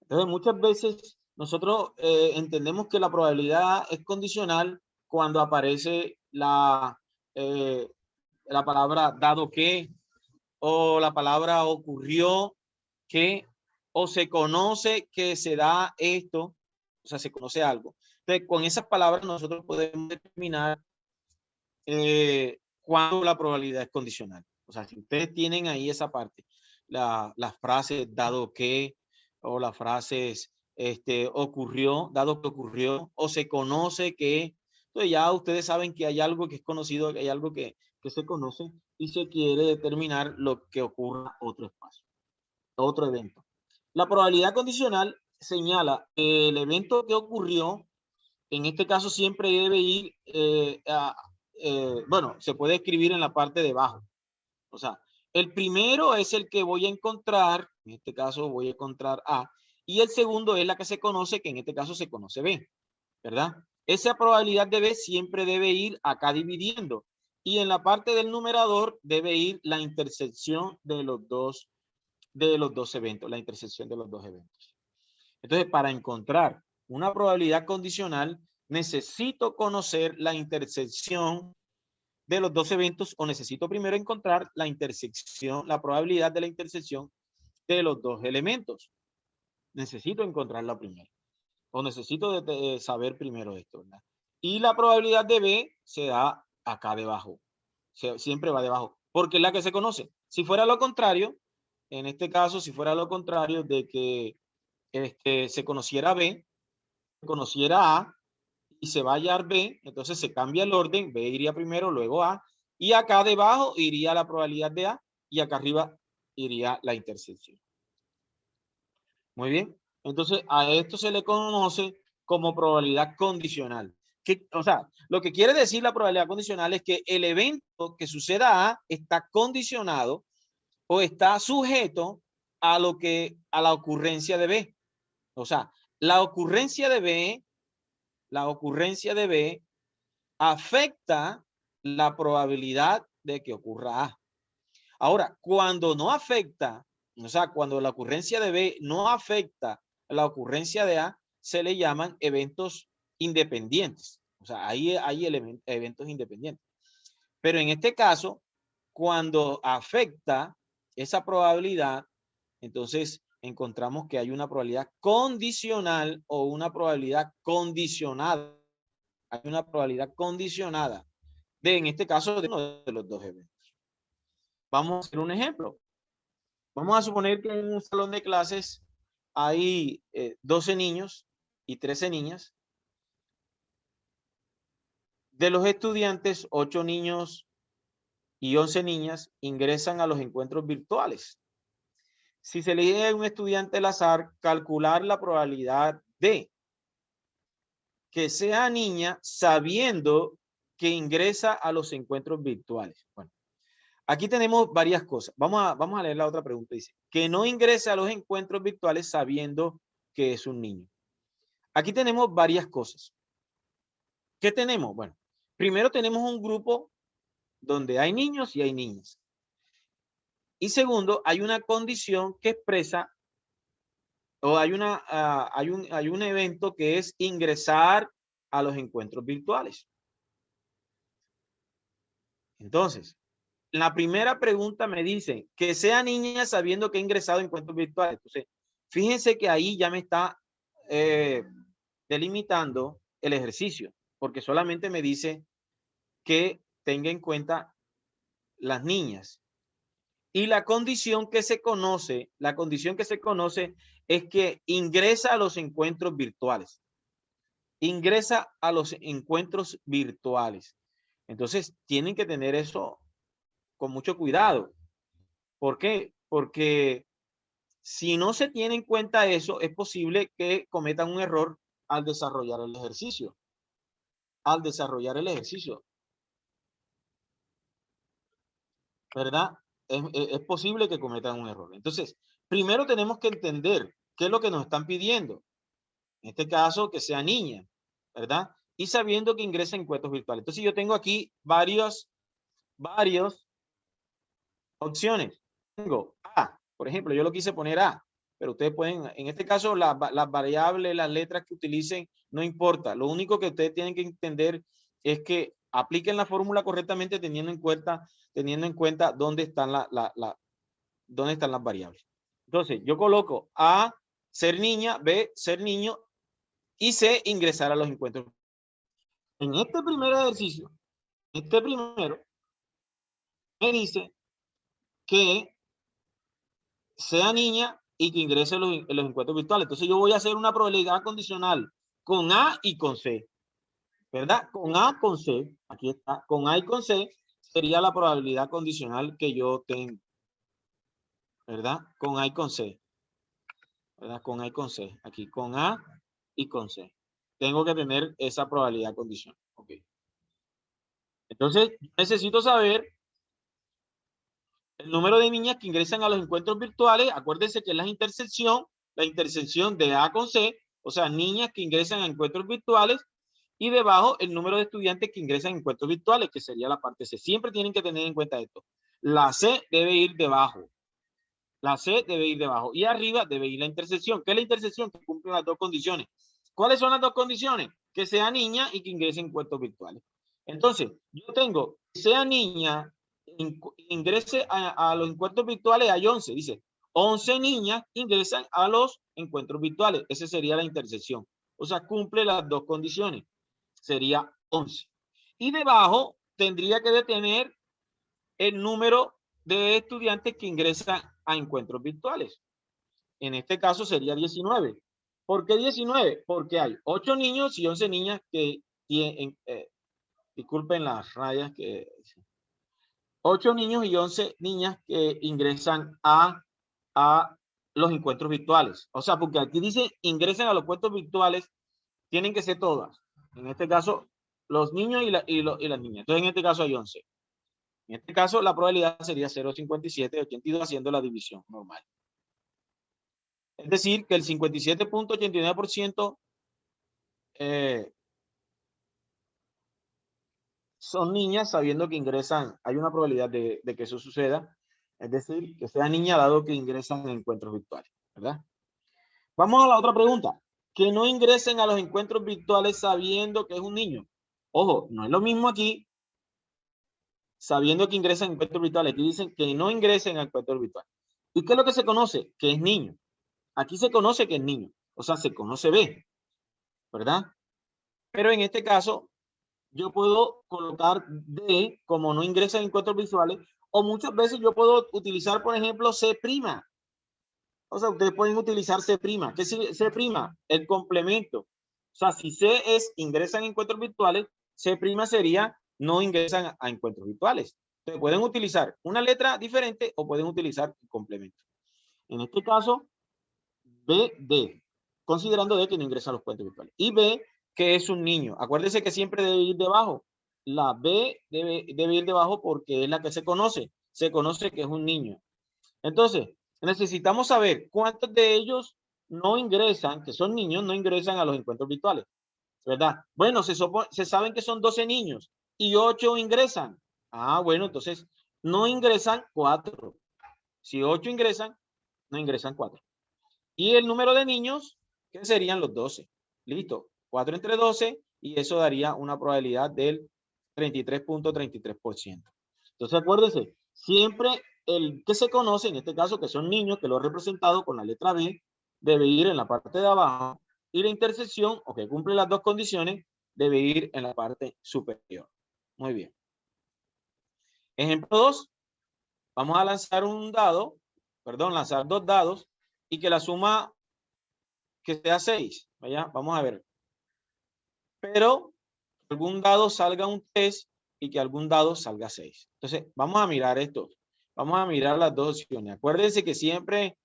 Entonces, muchas veces nosotros entendemos que la probabilidad es condicional cuando aparece la palabra dado que, o la palabra ocurrió que, o se conoce que se da esto, o sea, se conoce algo. Entonces, con esas palabras nosotros podemos determinar cuándo la probabilidad es condicional. O sea, si ustedes tienen ahí esa parte, las frases dado que, o las frases ocurrió, dado que ocurrió, o se conoce que, entonces ya ustedes saben que hay algo que es conocido, que hay algo que se conoce y se quiere determinar lo que ocurra otro espacio, otro evento. La probabilidad condicional señala que el evento que ocurrió, en este caso siempre debe ir bueno, se puede escribir en la parte de abajo. O sea, el primero es el que voy a encontrar, en este caso voy a encontrar A, y el segundo es la que se conoce, que en este caso se conoce B, ¿verdad? Esa probabilidad de B siempre debe ir acá dividiendo. Y en la parte del numerador debe ir la intersección de los dos eventos, la intersección de los dos eventos. Entonces, para encontrar una probabilidad condicional, necesito conocer la intersección de los dos eventos, o necesito primero encontrar la intersección, la probabilidad de la intersección de los dos elementos. Necesito encontrarla primero, o necesito saber primero esto, ¿verdad? Y la probabilidad de B se da acá debajo, siempre va debajo, porque es la que se conoce. Si fuera lo contrario, en este caso, si fuera lo contrario de que se conociera B, se conociera A, y se va a hallar B, entonces se cambia el orden, B iría primero, luego A, y acá debajo iría la probabilidad de A, y acá arriba iría la intersección. Muy bien, entonces a esto se le conoce como probabilidad condicional. O sea, lo que quiere decir la probabilidad condicional es que el evento que suceda A está condicionado o está sujeto a la ocurrencia de B. O sea, la ocurrencia de B afecta la probabilidad de que ocurra A. Ahora, cuando no afecta, o sea, cuando la ocurrencia de B no afecta la ocurrencia de A, se le llaman eventos independientes. O sea, hay eventos independientes. Pero en este caso, cuando afecta esa probabilidad, entonces encontramos que hay una probabilidad condicional o una probabilidad condicionada. Hay una probabilidad condicionada de, en este caso, de uno de los dos eventos. Vamos a hacer un ejemplo. Vamos a suponer que en un salón de clases hay 12 niños y 13 niñas. De los estudiantes, 8 niños y 11 niñas ingresan a los encuentros virtuales. Si se elige un estudiante al azar, calcular la probabilidad de que sea niña sabiendo que ingresa a los encuentros virtuales. Bueno, aquí tenemos varias cosas. Vamos a leer la otra pregunta. Dice, que no ingrese a los encuentros virtuales sabiendo que es un niño. Aquí tenemos varias cosas. ¿Qué tenemos? Bueno, primero tenemos un grupo donde hay niños y hay niñas. Y segundo, hay una condición que expresa o hay un evento que es ingresar a los encuentros virtuales. Entonces, la primera pregunta me dice que sea niña sabiendo que ha ingresado a encuentros virtuales. Entonces, fíjense que ahí ya me está delimitando el ejercicio, porque solamente me dice que tenga en cuenta las niñas. Y la condición que se conoce es que ingresa a los encuentros virtuales. Ingresa a los encuentros virtuales. Entonces, tienen que tener eso con mucho cuidado. ¿Por qué? Porque si no se tiene en cuenta eso, es posible que cometan un error al desarrollar el ejercicio. Al desarrollar el ejercicio. ¿Verdad? Es posible que cometan un error. Entonces, primero tenemos que entender qué es lo que nos están pidiendo. En este caso, que sea niña, ¿verdad? Y sabiendo que ingresa en encuentros virtuales. Entonces, yo tengo aquí varias opciones. Tengo A, por ejemplo, yo lo quise poner A, pero ustedes pueden, en este caso, las variables, las letras que utilicen, no importa. Lo único que ustedes tienen que entender es que apliquen la fórmula correctamente teniendo en cuenta dónde están dónde están las variables. Entonces, yo coloco A, ser niña, B, ser niño, y C, ingresar a los encuentros. En este primer ejercicio, me dice que sea niña y que ingrese en los encuentros virtuales. Entonces yo voy a hacer una probabilidad condicional con A y con C, ¿verdad? Con A, con C, aquí está, con A y con C sería la probabilidad condicional que yo tengo, ¿verdad? Con A y con C, ¿verdad? Con A y con C, aquí con A y con C. Tengo que tener esa probabilidad condicional, ok. Entonces necesito saber el número de niñas que ingresan a los encuentros virtuales. Acuérdense que es la intersección de A con C, o sea, niñas que ingresan a encuentros virtuales, y debajo el número de estudiantes que ingresan a encuentros virtuales, que sería la parte C. Siempre tienen que tener en cuenta esto. La C debe ir debajo. La C debe ir debajo. Y arriba debe ir la intersección. ¿Qué es la intersección? Que cumple las dos condiciones. ¿Cuáles son las dos condiciones? Que sea niña y que ingrese en encuentros virtuales. Entonces, yo tengo que sea niña, ingrese a los encuentros virtuales, hay 11. Dice, 11 niñas ingresan a los encuentros virtuales. Esa sería la intersección. O sea, cumple las dos condiciones. Sería 11. Y debajo tendría que tener el número de estudiantes que ingresan a encuentros virtuales. En este caso sería 19. ¿Por qué 19? Porque hay 8 niños y 11 niñas que tienen, disculpen las rayas, que 8 niños y 11 niñas que ingresan a los encuentros virtuales. O sea, porque aquí dice ingresan a los encuentros virtuales, tienen que ser todas. En este caso, los niños y las niñas. Entonces, en este caso hay 11. En este caso, la probabilidad sería 0,5782 haciendo la división normal. Es decir, que el 57.89% son niñas sabiendo que ingresan. Hay una probabilidad de que eso suceda. Es decir, que sea niña dado que ingresan en encuentros virtuales, ¿verdad? Vamos a la otra pregunta. que no ingresen a los encuentros virtuales sabiendo que es un niño. Ojo, no es lo mismo aquí, sabiendo que ingresan a encuentros virtuales. Aquí dicen que no ingresen a encuentros virtuales. ¿Y qué es lo que se conoce? Que es niño. Aquí se conoce que es niño. O sea, se conoce B, ¿verdad? Pero en este caso, yo puedo colocar D como no ingresa en encuentros visuales, o muchas veces yo puedo utilizar, por ejemplo, C'. O sea, ustedes pueden utilizar C'. ¿Qué es C'? El complemento. O sea, si C es ingresan en encuentros virtuales, C' sería no ingresan a encuentros virtuales. Entonces, pueden utilizar una letra diferente o pueden utilizar el complemento. En este caso, BD, considerando D que no ingresa a los encuentros virtuales. Y B, que es un niño. Acuérdense que siempre debe ir debajo. La B debe ir debajo porque es la que se conoce. Se conoce que es un niño. Entonces, necesitamos saber cuántos de ellos no ingresan, que son niños, no ingresan a los encuentros virtuales, ¿verdad? Bueno, se saben que son 12 niños y 8 ingresan. Ah, bueno, entonces no ingresan 4. Si 8 ingresan, no ingresan 4. Y el número de niños, que serían los 12. Listo, 4 entre 12 y eso daría una probabilidad del 33.33%. Entonces, acuérdense, siempre el que se conoce, en este caso que son niños, que lo he representado con la letra B, debe ir en la parte de abajo y la intersección, o que cumple las dos condiciones, debe ir en la parte superior. Muy bien. Ejemplo 2. Vamos a lanzar un dado, perdón, lanzar 2 dados y que la suma que sea 6. ¿Vaya? Vamos a ver. Pero algún dado salga un 3 y que algún dado salga 6. Entonces, vamos a mirar esto. Vamos a mirar las dos opciones. Acuérdense que siempre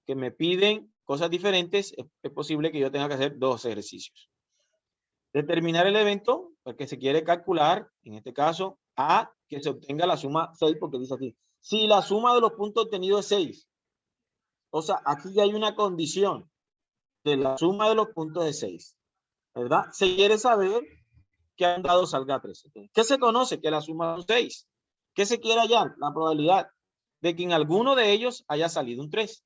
que me piden cosas diferentes, es posible que yo tenga que hacer 2 ejercicios. Determinar el evento, porque se quiere calcular, en este caso, A, que se obtenga la suma 6, porque dice aquí, si la suma de los puntos obtenidos es 6. O sea, aquí ya hay una condición de la suma de los puntos de 6, ¿verdad? Se quiere saber que un dado salga 3. ¿Qué se conoce? Que la suma es 6. ¿Qué se quiere hallar? La probabilidad de que en alguno de ellos haya salido un 3.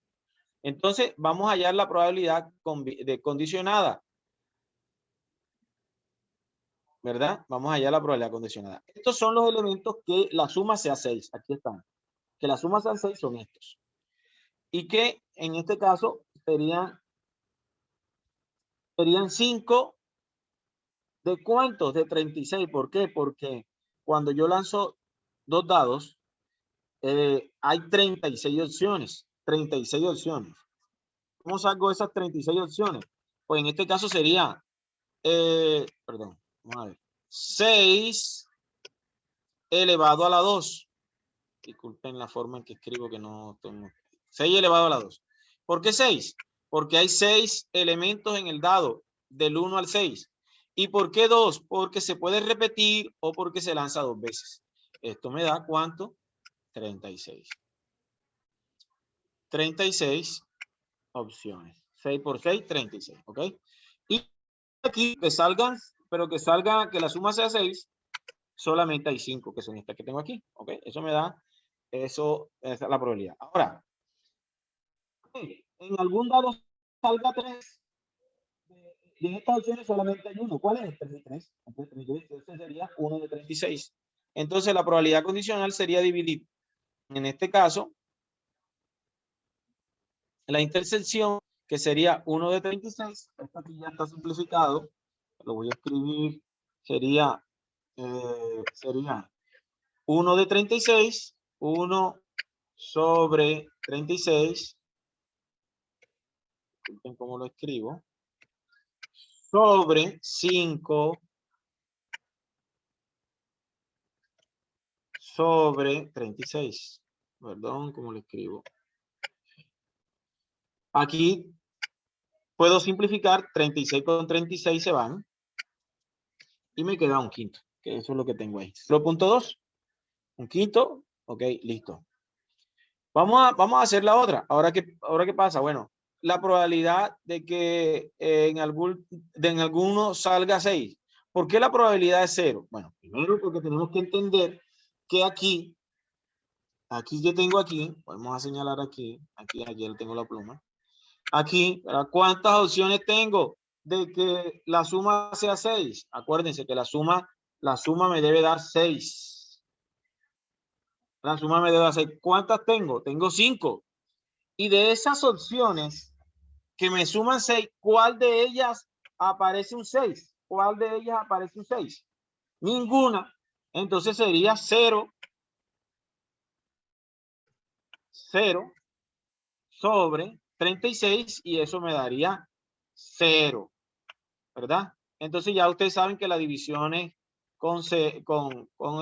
Entonces, vamos a hallar la probabilidad condicionada, ¿verdad? Vamos a hallar la probabilidad condicionada. Estos son los elementos que la suma sea 6. Aquí están. Que la suma sea 6 son estos. Y que en este caso serían 5 ¿de cuántos? De 36. ¿Por qué? Porque cuando yo lanzo 2 dados, hay 36 opciones. 36 opciones. ¿Cómo salgo esas 36 opciones? Pues en este caso sería, perdón, vamos a ver, 6 elevado a la 2. Disculpen la forma en que escribo que no tengo. 6 elevado a la 2. ¿Por qué 6? Porque hay 6 elementos en el dado del 1 al 6. ¿Y por qué 2? Porque se puede repetir o porque se lanza 2 veces. Esto me da ¿cuánto? 36. 36 opciones. 6 por 6, 36. ¿Ok? Y aquí que salgan, pero que salga, que la suma sea 6, solamente hay 5, que son estas que tengo aquí. ¿Ok? Eso me da, esa es la probabilidad. Ahora, en algún dado salga 3, y en estas opciones solamente hay uno. ¿Cuál es? 33. Entonces, 33, ese sería 1 de 36. Entonces, la probabilidad condicional sería dividir, en este caso, la intersección, que sería 1 de 36. Esto aquí ya está simplificado. Lo voy a escribir. Sería 1 de 36. 1 sobre 36. Disculpen cómo lo escribo. Sobre 5 sobre 36. Perdón, ¿cómo lo escribo? Aquí puedo simplificar, 36 con 36 se van y me queda un quinto, que eso es lo que tengo ahí. 0.2, un quinto, ok, listo. Vamos a hacer la otra. Ahora qué pasa? Bueno, la probabilidad de que en alguno salga 6. ¿Por qué la probabilidad es 0? Bueno, primero porque tenemos que entender que aquí yo tengo aquí, vamos a señalar aquí, aquí tengo la pluma. Aquí, ¿cuántas opciones tengo? de que la suma sea 6. Acuérdense que la suma me debe dar 6. La suma me debe dar 6. ¿Cuántas tengo? Tengo 5. Y de esas opciones que me suman 6, ¿cuál de ellas aparece un 6? ¿Cuál de ellas aparece un 6? Ninguna. Entonces sería 0 sobre 36 y eso me daría 0, ¿verdad? Entonces ya ustedes saben que la división es con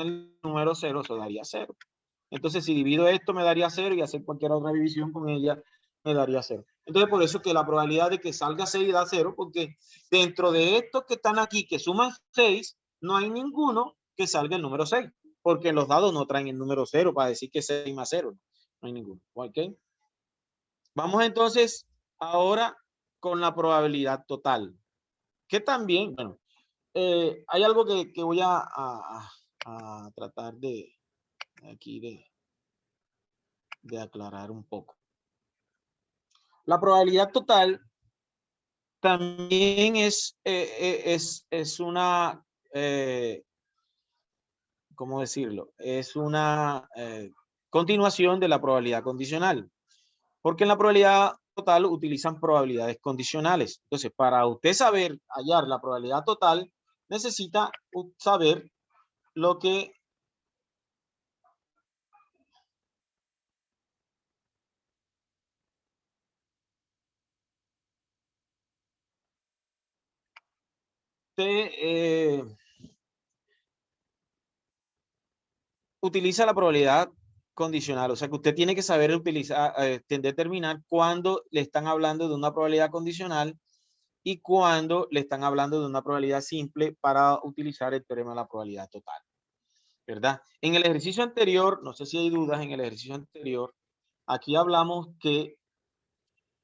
el número 0, eso daría 0. Entonces si divido esto me daría 0 y hacer cualquier otra división con ella me daría 0. Entonces por eso que la probabilidad de que salga 6 da 0, porque dentro de estos que están aquí que suman 6, no hay ninguno que salga el número 6, porque los dados no traen el número 0 para decir que 6 más 0. No hay ninguno. ¿Ok? Vamos entonces ahora con la probabilidad total, que también, bueno, hay algo que voy a tratar de aquí de aclarar un poco. La probabilidad total también es una, ¿cómo decirlo? Es una continuación de la probabilidad condicional. Porque en la probabilidad total utilizan probabilidades condicionales. Entonces, para usted saber hallar la probabilidad total, necesita saber lo que utiliza la probabilidad condicional. O sea que usted tiene que saber utilizar, determinar cuándo le están hablando de una probabilidad condicional y cuándo le están hablando de una probabilidad simple para utilizar el teorema de la probabilidad total, ¿verdad? En el ejercicio anterior, no sé si hay dudas, en el ejercicio anterior, aquí hablamos que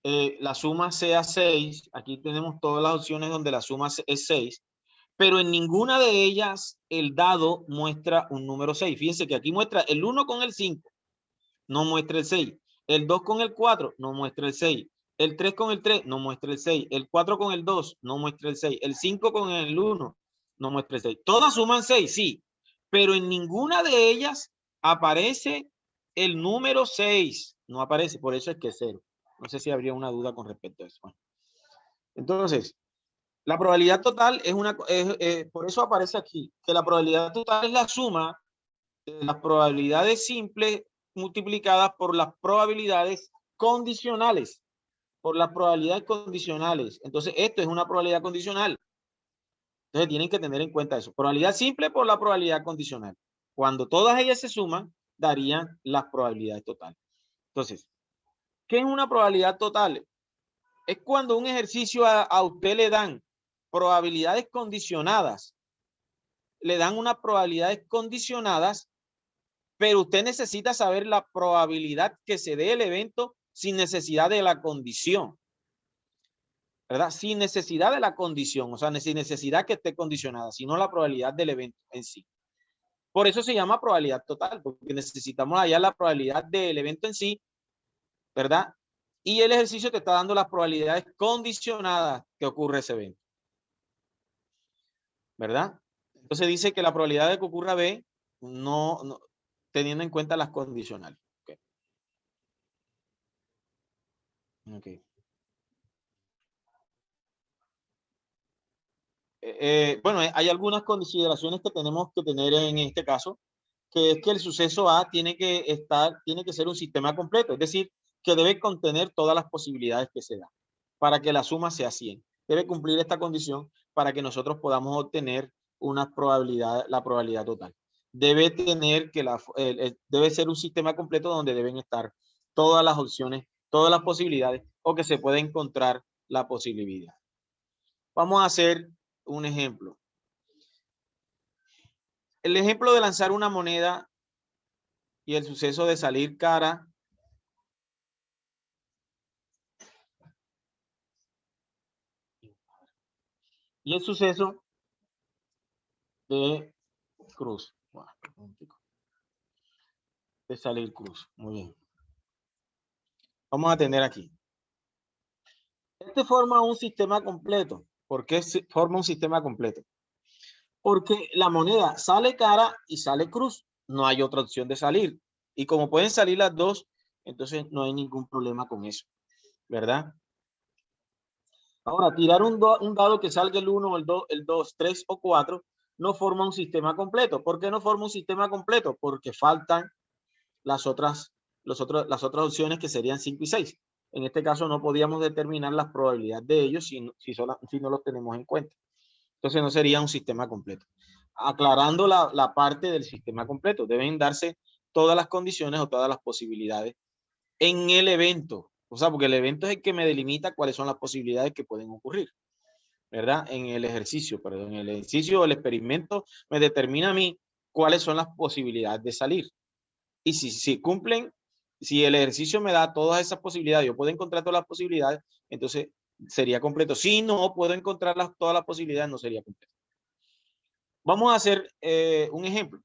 la suma sea 6. Aquí tenemos todas las opciones donde la suma es 6, pero en ninguna de ellas el dado muestra un número 6. Fíjense que aquí muestra el 1 con el 5, no muestra el 6. El 2 con el 4, no muestra el 6. El 3 con el 3, no muestra el 6. El 4 con el 2, no muestra el 6. El 5 con el 1, no muestra el 6. Todas suman 6, sí, pero en ninguna de ellas aparece el número 6. No aparece, por eso es que es 0. No sé si habría una duda con respecto a eso. Bueno, entonces, la probabilidad total es una, por eso aparece aquí, que la probabilidad total es la suma de las probabilidades simples multiplicadas por las probabilidades condicionales. Por las probabilidades condicionales. Entonces, esto es una probabilidad condicional. Entonces, tienen que tener en cuenta eso. Probabilidad simple por la probabilidad condicional. Cuando todas ellas se suman, darían las probabilidades totales. Entonces, ¿qué es una probabilidad total? Es cuando un ejercicio a usted le dan probabilidades condicionadas, le dan unas probabilidades condicionadas, pero usted necesita saber la probabilidad que se dé el evento sin necesidad de la condición, ¿verdad? Sin necesidad de la condición, o sea, sin necesidad que esté condicionada, sino la probabilidad del evento en sí. Por eso se llama probabilidad total, porque necesitamos hallar la probabilidad del evento en sí, ¿verdad? Y el ejercicio te está dando las probabilidades condicionadas que ocurre ese evento, ¿verdad? Entonces dice que la probabilidad de que ocurra B, no teniendo en cuenta las condicionales. Okay. Okay. Bueno, hay algunas consideraciones que tenemos que tener en este caso, que es que el suceso A tiene que ser un sistema completo, es decir, que debe contener todas las posibilidades que se dan para que la suma sea 100. Debe cumplir esta condición para que nosotros podamos obtener la probabilidad total. Debe tener debe ser un sistema completo donde deben estar todas las opciones, todas las posibilidades, o que se pueda encontrar la posibilidad. Vamos a hacer un ejemplo. El ejemplo de lanzar una moneda y el suceso de salir cara y el suceso de cruz. De salir cruz. Muy bien. Vamos a tener aquí. Este forma un sistema completo. ¿Por qué se forma un sistema completo? Porque la moneda sale cara y sale cruz. No hay otra opción de salir. Y como pueden salir las dos, entonces no hay ningún problema con eso, ¿verdad? Ahora, tirar un dado que salga el 1, el 2, 3 o 4 no forma un sistema completo. ¿Por qué no forma un sistema completo? Porque faltan las otras opciones que serían 5 y 6. En este caso no podíamos determinar las probabilidades de ellos si no los tenemos en cuenta. Entonces no sería un sistema completo. Aclarando la parte del sistema completo, deben darse todas las condiciones o todas las posibilidades en el evento. O sea, porque el evento es el que me delimita cuáles son las posibilidades que pueden ocurrir, ¿verdad? En el ejercicio, perdón, en el ejercicio o el experimento me determina a mí cuáles son las posibilidades de salir. Y si cumplen, si el ejercicio me da todas esas posibilidades, yo puedo encontrar todas las posibilidades, entonces sería completo. Si no puedo encontrar todas las posibilidades, no sería completo. Vamos a hacer un ejemplo.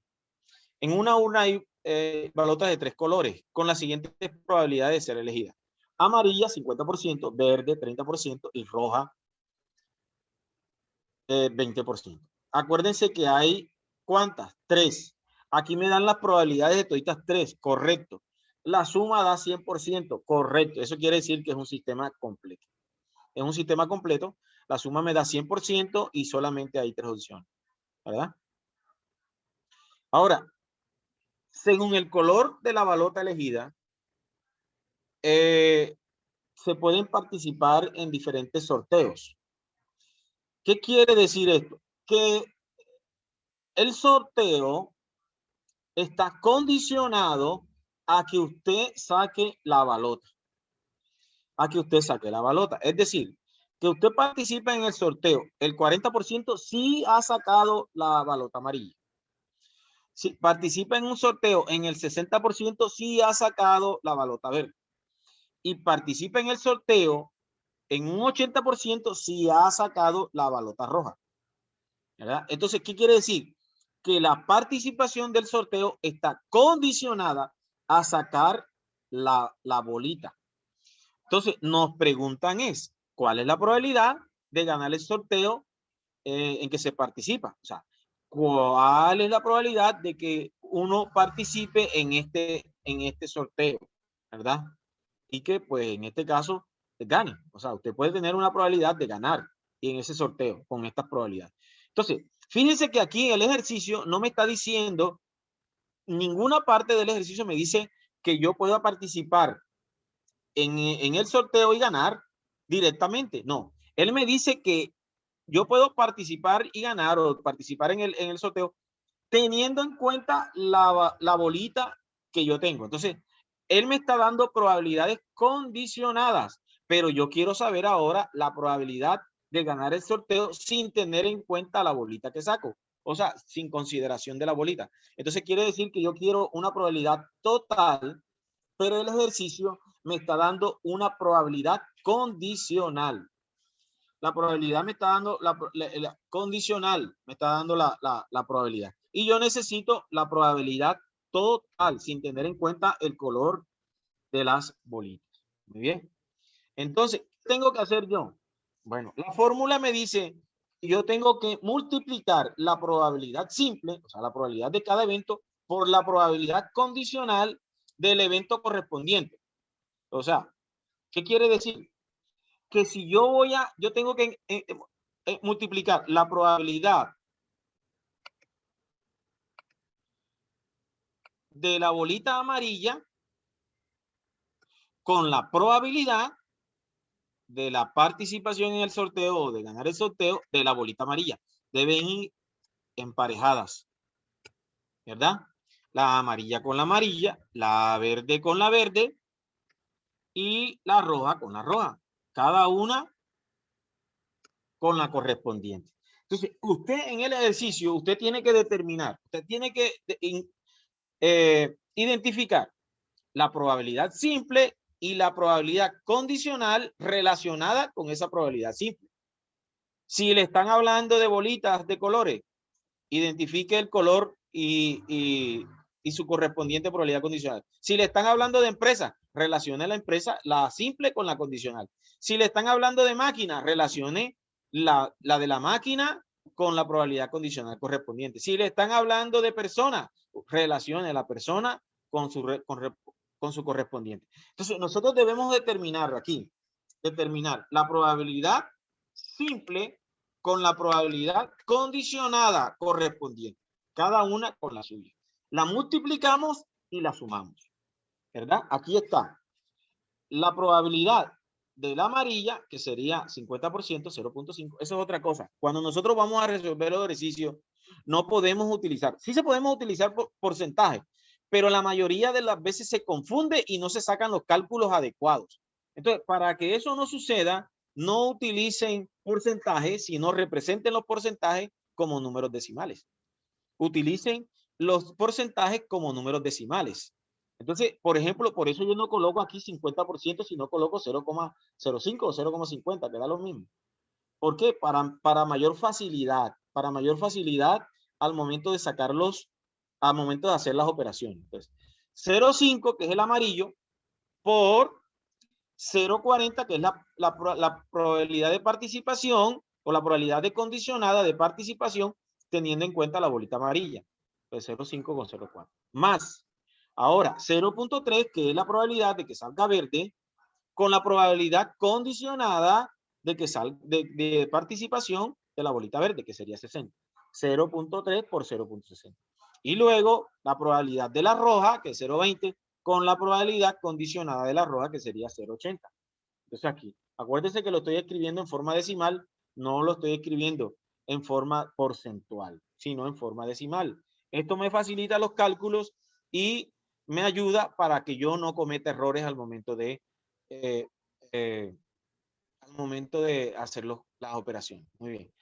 En una urna hay balotas de 3 colores con las siguientes probabilidades de ser elegidas. Amarilla 50%, verde 30% y roja 20%. Acuérdense que hay ¿cuántas? 3. Aquí me dan las probabilidades de toditas 3, correcto. La suma da 100%, correcto. Eso quiere decir que es un sistema completo. Es un sistema completo, la suma me da 100% y solamente hay 3 opciones, ¿verdad? Ahora, según el color de la balota elegida, se pueden participar en diferentes sorteos. ¿Qué quiere decir esto? Que el sorteo está condicionado a que usted saque la balota. A que usted saque la balota. Es decir, que usted participe en el sorteo. El 40% sí ha sacado la balota amarilla. Si participa en un sorteo, en el 60% sí ha sacado la balota verde. Y participa en el sorteo, en un 80% sí ha sacado la balota roja, ¿verdad? Entonces, ¿qué quiere decir? Que la participación del sorteo está condicionada a sacar la bolita. Entonces, nos preguntan ¿cuál es la probabilidad de ganar el sorteo en que se participa? O sea, ¿cuál es la probabilidad de que uno participe en este sorteo, ¿verdad? Y que, pues, en este caso, gane. O sea, usted puede tener una probabilidad de ganar en ese sorteo con estas probabilidades. Entonces, fíjense que aquí el ejercicio no me está diciendo, ninguna parte del ejercicio me dice que yo pueda participar en el sorteo y ganar directamente. No, él me dice que yo puedo participar y ganar o participar en el sorteo teniendo en cuenta la bolita que yo tengo. Entonces, él me está dando probabilidades condicionadas, pero yo quiero saber ahora la probabilidad de ganar el sorteo sin tener en cuenta la bolita que saco. O sea, sin consideración de la bolita. Entonces, quiere decir que yo quiero una probabilidad total, pero el ejercicio me está dando una probabilidad condicional. La probabilidad me está dando, la condicional me está dando la probabilidad. Y yo necesito la probabilidad total, sin tener en cuenta el color de las bolitas. Muy bien. Entonces, ¿qué tengo que hacer yo? Bueno, la fórmula me dice que yo tengo que multiplicar la probabilidad simple, o sea, la probabilidad de cada evento, por la probabilidad condicional del evento correspondiente. O sea, ¿qué quiere decir? Que si yo tengo que multiplicar la probabilidad de la bolita amarilla con la probabilidad de la participación en el sorteo o de ganar el sorteo de la bolita amarilla. Deben ir emparejadas, ¿verdad? La amarilla con la amarilla, la verde con la verde y la roja con la roja. Cada una con la correspondiente. Entonces, usted en el ejercicio, usted tiene que determinar, usted tiene que identificar la probabilidad simple y la probabilidad condicional relacionada con esa probabilidad simple. Si le están hablando de bolitas de colores, identifique el color y su correspondiente probabilidad condicional. Si le están hablando de empresa, relacione la empresa, la simple con la condicional. Si le están hablando de máquina, relacione la de la máquina con la probabilidad condicional correspondiente. Si le están hablando de persona, relacione la persona con su correspondiente. Entonces, nosotros debemos determinar la probabilidad simple con la probabilidad condicionada correspondiente, cada una con la suya. La multiplicamos y la sumamos, ¿verdad? Aquí está la probabilidad de la amarilla, que sería 50%, 0.5. Eso es otra cosa. Cuando nosotros vamos a resolver el ejercicio, no podemos utilizar, sí se podemos utilizar porcentaje, pero la mayoría de las veces se confunde y no se sacan los cálculos adecuados. Entonces, para que eso no suceda, no utilicen porcentajes, sino representen los porcentajes como números decimales. Utilicen los porcentajes como números decimales. Entonces, por ejemplo, por eso yo no coloco aquí 50%, sino coloco 0,05 o 0,50, que da lo mismo. ¿Por qué? Para mayor facilidad al momento de sacarlos, al momento de hacer las operaciones. Entonces, 0,5, que es el amarillo, por 0,40, que es la probabilidad de participación o la probabilidad de condicionada de participación, teniendo en cuenta la bolita amarilla. Pues 0,5 con 0,4. Más, ahora, 0,3, que es la probabilidad de que salga verde, con la probabilidad condicionada de que salga de participación de la bolita verde, que sería 60. 0,3 por 0,60. Y luego, la probabilidad de la roja, que es 0,20, con la probabilidad condicionada de la roja, que sería 0,80. Entonces aquí, acuérdense que lo estoy escribiendo en forma decimal, no lo estoy escribiendo en forma porcentual, sino en forma decimal. Esto me facilita los cálculos y me ayuda para que yo no cometa errores al momento de hacer las operaciones. Muy bien.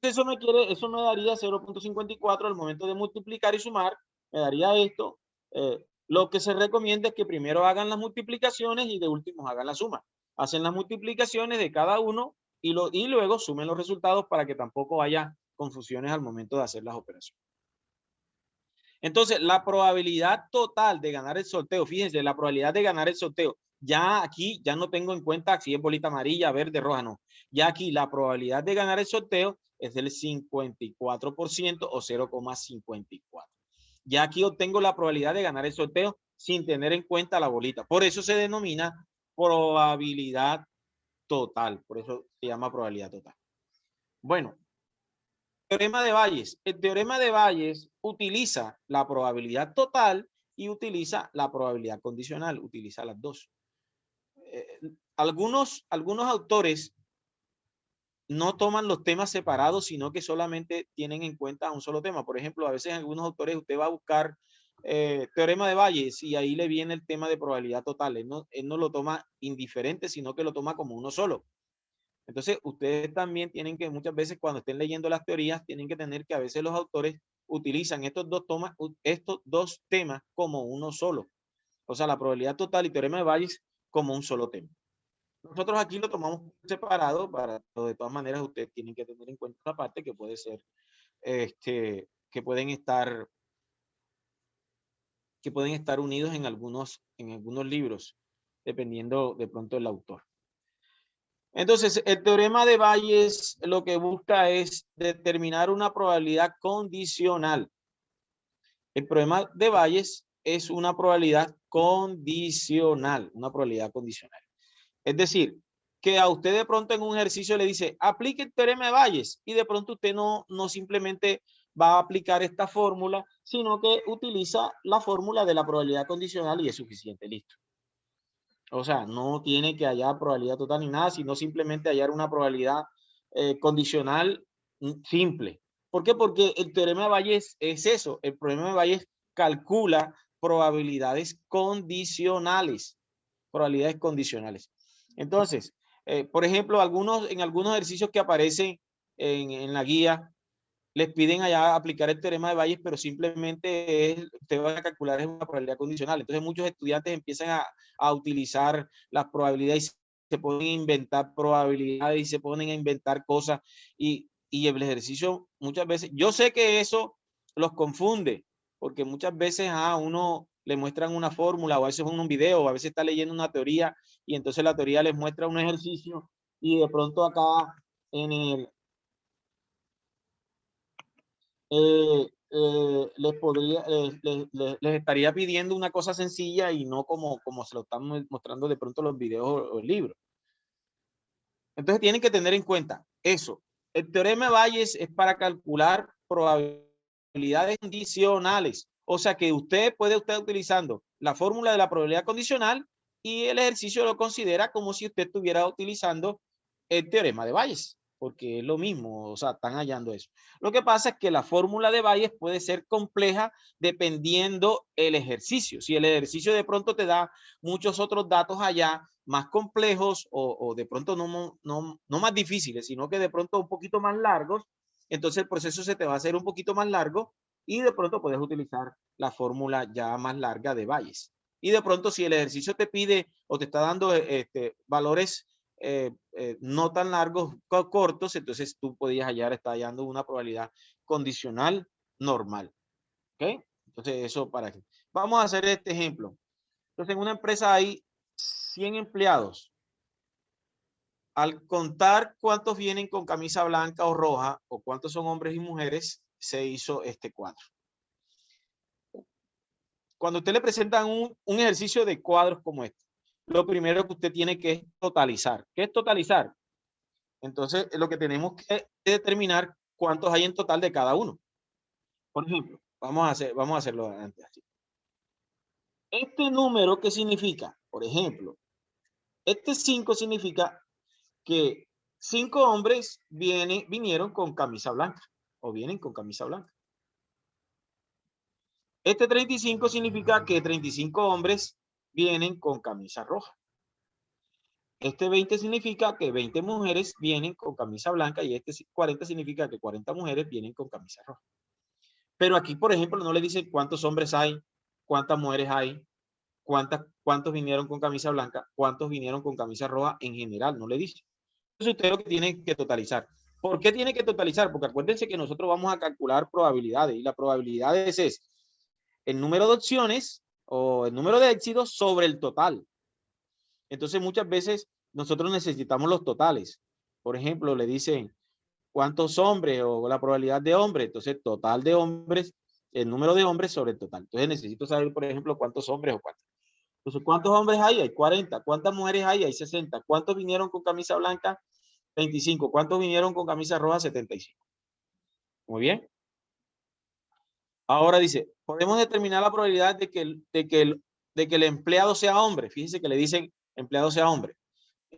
Eso me daría 0,54 al momento de multiplicar y sumar, me daría esto. Lo que se recomienda es que primero hagan las multiplicaciones y de último hagan la suma. Hacen las multiplicaciones de cada uno y luego sumen los resultados para que tampoco haya confusiones al momento de hacer las operaciones. Entonces, la probabilidad total de ganar el sorteo, fíjense, la probabilidad de ganar el sorteo, ya aquí ya no tengo en cuenta si es bolita amarilla, verde, roja, no. Ya aquí la probabilidad de ganar el sorteo es del 54% o 0,54. Ya aquí obtengo la probabilidad de ganar el sorteo sin tener en cuenta la bolita. Por eso se denomina probabilidad total. Por eso se llama probabilidad total. Bueno, teorema de Bayes. El teorema de Bayes utiliza la probabilidad total y utiliza la probabilidad condicional. Utiliza las dos. Algunos autores no toman los temas separados, sino que solamente tienen en cuenta un solo tema. Por ejemplo, a veces en algunos autores usted va a buscar teorema de Bayes y ahí le viene el tema de probabilidad total. Él no lo toma indiferente, sino que lo toma como uno solo. Entonces, ustedes también tienen que, muchas veces cuando estén leyendo las teorías, tienen que tener que a veces los autores utilizan estos dos temas como uno solo. O sea, la probabilidad total y teorema de Bayes como un solo tema. Nosotros aquí lo tomamos separado, pero de todas maneras ustedes tienen que tener en cuenta una parte que puede ser, que pueden estar unidos en algunos libros, dependiendo de pronto del autor. Entonces, el teorema de Bayes lo que busca es determinar una probabilidad condicional. El problema de Bayes es una probabilidad condicional, Es decir, que a usted de pronto en un ejercicio le dice, aplique el teorema de Bayes, y de pronto usted no simplemente va a aplicar esta fórmula, sino que utiliza la fórmula de la probabilidad condicional y es suficiente, listo. O sea, no tiene que hallar probabilidad total ni nada, sino simplemente hallar una probabilidad condicional simple. ¿Por qué? Porque el teorema de Bayes es eso. El teorema de Bayes calcula probabilidades condicionales. Entonces, por ejemplo, en algunos ejercicios que aparecen en la guía, les piden allá aplicar el teorema de Bayes, pero simplemente usted va a calcular es una probabilidad condicional. Entonces muchos estudiantes empiezan a utilizar las probabilidades y se ponen a inventar probabilidades y se ponen a inventar cosas y el ejercicio muchas veces, yo sé que eso los confunde, porque muchas veces a uno le muestran una fórmula o a veces un video o a veces está leyendo una teoría y entonces la teoría les muestra un ejercicio y de pronto acá en les estaría pidiendo una cosa sencilla y no como se lo están mostrando de pronto los videos o el libro. Entonces tienen que tener en cuenta eso. El teorema de Bayes es para calcular probabilidades condicionales. O sea que usted puede estar utilizando la fórmula de la probabilidad condicional y el ejercicio lo considera como si usted estuviera utilizando el teorema de Bayes, porque es lo mismo, o sea, están hallando eso. Lo que pasa es que la fórmula de Bayes puede ser compleja dependiendo el ejercicio. Si el ejercicio de pronto te da muchos otros datos allá, más complejos o de pronto no más difíciles, sino que de pronto un poquito más largos, entonces el proceso se te va a hacer un poquito más largo y de pronto puedes utilizar la fórmula ya más larga de Bayes. Y de pronto si el ejercicio te pide o te está dando valores no tan largos, cortos, entonces tú podías estar hallando una probabilidad condicional normal. ¿Ok? Entonces eso para qué. Vamos a hacer este ejemplo. Entonces en una empresa hay 100 empleados. Al contar cuántos vienen con camisa blanca o roja o cuántos son hombres y mujeres, se hizo este cuadro. Cuando usted le presentan un ejercicio de cuadros como este, lo primero que usted tiene que es totalizar. ¿Qué es totalizar? Entonces, lo que tenemos que determinar cuántos hay en total de cada uno. Por ejemplo, vamos a hacerlo antes así. Este número, ¿qué significa? Por ejemplo, este 5 significa que 5 hombres vinieron con camisa blanca o vienen con camisa blanca. Este 35 significa que 35 hombres vienen con camisa roja. Este 20 significa que 20 mujeres vienen con camisa blanca y este 40 significa que 40 mujeres vienen con camisa roja. Pero aquí, por ejemplo, no le dicen cuántos hombres hay, cuántas mujeres hay, cuántos vinieron con camisa blanca, cuántos vinieron con camisa roja en general, no le dice. Entonces usted lo que tiene que totalizar. ¿Por qué tiene que totalizar? Porque acuérdense que nosotros vamos a calcular probabilidades y la probabilidad es el número de opciones o el número de éxitos sobre el total. Entonces muchas veces nosotros necesitamos los totales. Por ejemplo, le dicen cuántos hombres o la probabilidad de hombres. Entonces total de hombres, el número de hombres sobre el total. Entonces necesito saber, por ejemplo, cuántos hombres o cuántos. Entonces, ¿cuántos hombres hay? Hay 40. ¿Cuántas mujeres hay? Hay 60. ¿Cuántos vinieron con camisa blanca? 25. ¿Cuántos vinieron con camisa roja? 75. Muy bien. Ahora dice, podemos determinar la probabilidad de que el empleado sea hombre. Fíjense que le dicen empleado sea hombre.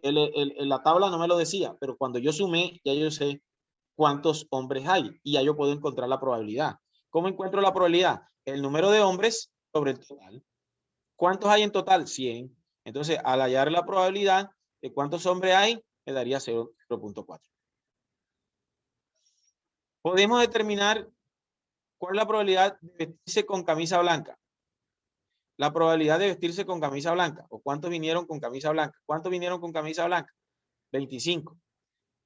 La tabla no me lo decía, pero cuando yo sumé, ya yo sé cuántos hombres hay y ya yo puedo encontrar la probabilidad. ¿Cómo encuentro la probabilidad? El número de hombres sobre el total. ¿Cuántos hay en total? 100. Entonces, al hallar la probabilidad de cuántos hombres hay, me daría 0.4. Podemos determinar cuál es la probabilidad de vestirse con camisa blanca. La probabilidad de vestirse con camisa blanca. ¿O cuántos vinieron con camisa blanca? ¿Cuántos vinieron con camisa blanca? 25.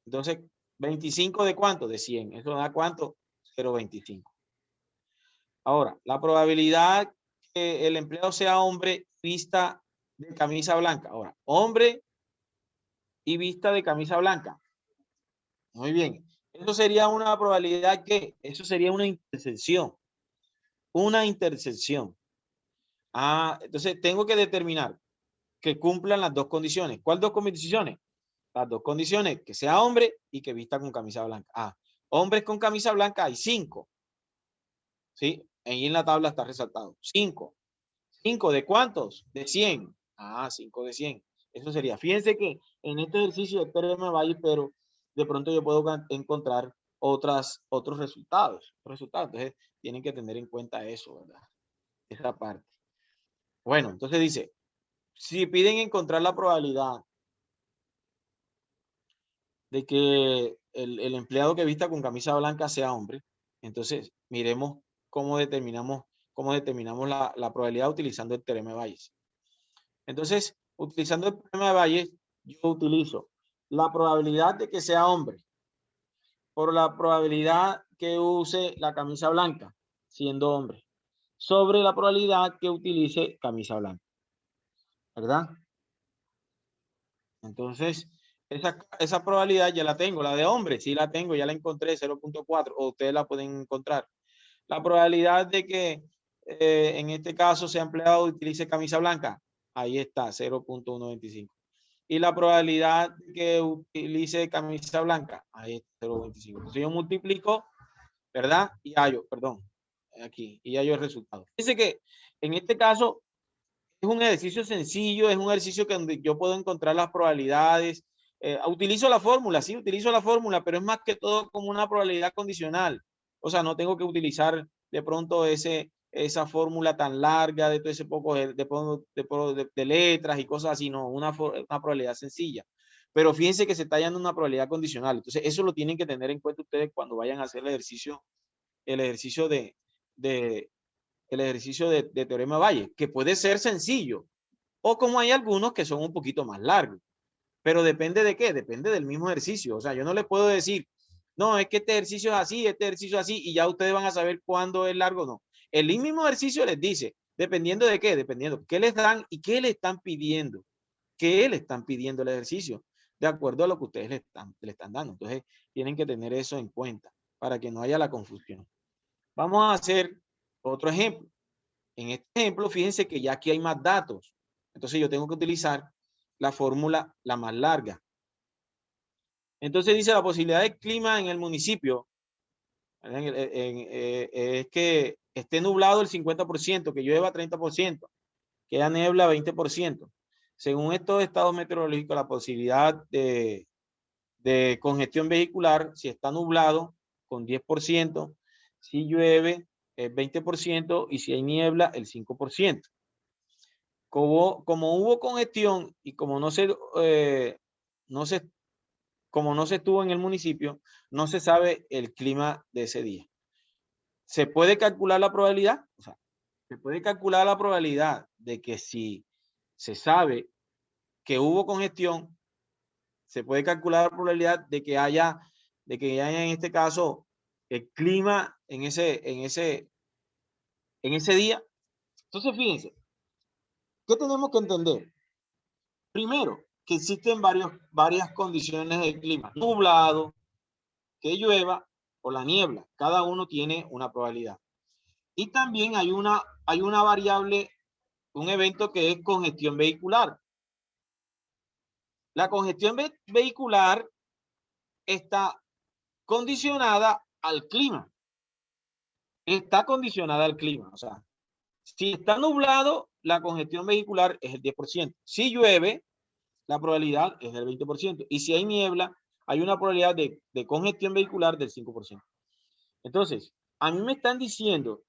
Entonces, 25 de cuánto? De 100. ¿Eso da cuánto? 0.25. Ahora, la probabilidad que el empleado sea hombre vista de camisa blanca. Ahora, hombre y vista de camisa blanca. Muy bien. Eso sería una probabilidad que, eso sería una intersección. Una intersección. Entonces tengo que determinar que cumplan las dos condiciones. ¿Cuál dos condiciones? Las dos condiciones, que sea hombre y que vista con camisa blanca. Hombres con camisa blanca hay 5. ¿Sí? Ahí en la tabla está resaltado. 5. ¿5 de cuántos? De 100. 5 de 100. Eso sería. Fíjense que en este ejercicio de teorema de Bayes, pero de pronto yo puedo encontrar otros resultados. Entonces, tienen que tener en cuenta eso, ¿verdad? Esa parte. Bueno, entonces dice, si piden encontrar la probabilidad de que el empleado que vista con camisa blanca sea hombre, entonces miremos cómo determinamos la probabilidad utilizando el teorema de Bayes. Entonces, utilizando el teorema de Bayes, yo utilizo la probabilidad de que sea hombre por la probabilidad que use la camisa blanca, siendo hombre, sobre la probabilidad que utilice camisa blanca. ¿Verdad? Entonces, esa probabilidad ya la tengo. La de hombre, sí la tengo, ya la encontré, 0.4, o ustedes la pueden encontrar. La probabilidad de que en este caso sea empleado utilice camisa blanca, ahí está, 0.125. Y la probabilidad de que utilice camisa blanca, ahí está, 0.25. Entonces yo multiplico, ¿verdad? Y hallo, perdón, aquí, y hallo el resultado. Dice que en este caso es un ejercicio sencillo, es un ejercicio que donde yo puedo encontrar las probabilidades. Utilizo la fórmula, sí, utilizo la fórmula, pero es más que todo como una probabilidad condicional. O sea, no tengo que utilizar de pronto esa fórmula tan larga de todo ese poco de letras y cosas así, no, una probabilidad sencilla. Pero fíjense que se está hallando una probabilidad condicional. Entonces, eso lo tienen que tener en cuenta ustedes cuando vayan a hacer el ejercicio de teorema Bayes, que puede ser sencillo, o como hay algunos que son un poquito más largos. Pero depende de qué, depende del mismo ejercicio. O sea, yo no les puedo decir, no, es que este ejercicio es así, este ejercicio es así, y ya ustedes van a saber cuándo es largo o no. El mismo ejercicio les dice, dependiendo de qué, dependiendo qué les dan y qué le están pidiendo, qué le están pidiendo el ejercicio, de acuerdo a lo que ustedes le están dando. Entonces, tienen que tener eso en cuenta para que no haya la confusión. Vamos a hacer otro ejemplo. En este ejemplo, fíjense que ya aquí hay más datos. Entonces yo tengo que utilizar la fórmula la más larga. Entonces dice la posibilidad de clima en el municipio es que esté nublado el 50%, que llueva 30%, que haya niebla 20%. Según estos estados meteorológicos, la posibilidad de congestión vehicular, si está nublado, con 10%, si llueve, el 20%, y si hay niebla, el 5%. Como hubo congestión y como no se estuvo en el municipio, no se sabe el clima de ese día. ¿Se puede calcular la probabilidad? O sea, se puede calcular la probabilidad de que si se sabe que hubo congestión, se puede calcular la probabilidad de que haya en este caso el clima en ese día. Entonces, fíjense, ¿qué tenemos que entender? Primero, que existen varias condiciones del clima. Nublado, que llueva o la niebla. Cada uno tiene una probabilidad. Y también hay una variable, un evento que es congestión vehicular. La congestión vehicular está condicionada al clima. Está condicionada al clima. O sea, si está nublado, la congestión vehicular es el 10%. Si llueve, la probabilidad es del 20%. Y si hay niebla, hay una probabilidad de congestión vehicular del 5%. Entonces, a mí me están diciendo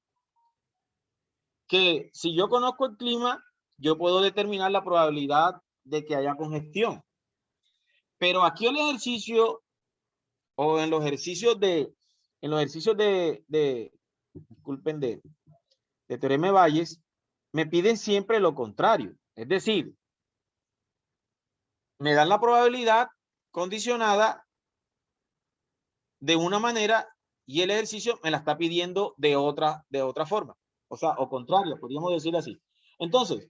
que si yo conozco el clima, yo puedo determinar la probabilidad de que haya congestión. Pero aquí el ejercicio, o en los ejercicios disculpen, de teorema de Bayes, me piden siempre lo contrario. Es decir, me dan la probabilidad condicionada de una manera y el ejercicio me la está pidiendo de otra forma. O sea, o contrario, podríamos decir así. Entonces,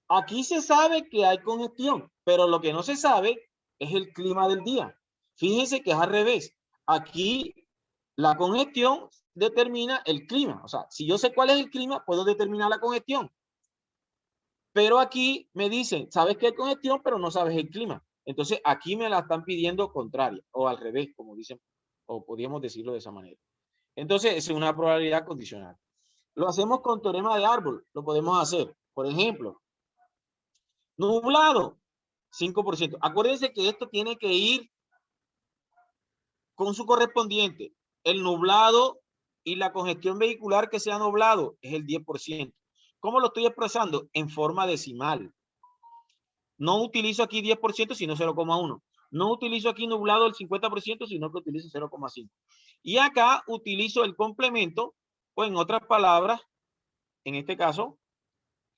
aquí se sabe que hay congestión, pero lo que no se sabe es el clima del día. Fíjense que es al revés. Aquí la congestión determina el clima. O sea, si yo sé cuál es el clima, puedo determinar la congestión. Pero aquí me dicen, sabes que hay congestión, pero no sabes el clima. Entonces, aquí me la están pidiendo contraria o al revés, como dicen, o podríamos decirlo de esa manera. Entonces, es una probabilidad condicional. Lo hacemos con teorema de árbol, lo podemos hacer. Por ejemplo, nublado, 5%. Acuérdense que esto tiene que ir con su correspondiente. El nublado y la congestión vehicular que sea nublado es el 10%. ¿Cómo lo estoy expresando? En forma decimal. No utilizo aquí 10%, sino 0,1. No utilizo aquí nublado el 50%, sino que utilizo 0,5. Y acá utilizo el complemento, o en otras palabras, en este caso,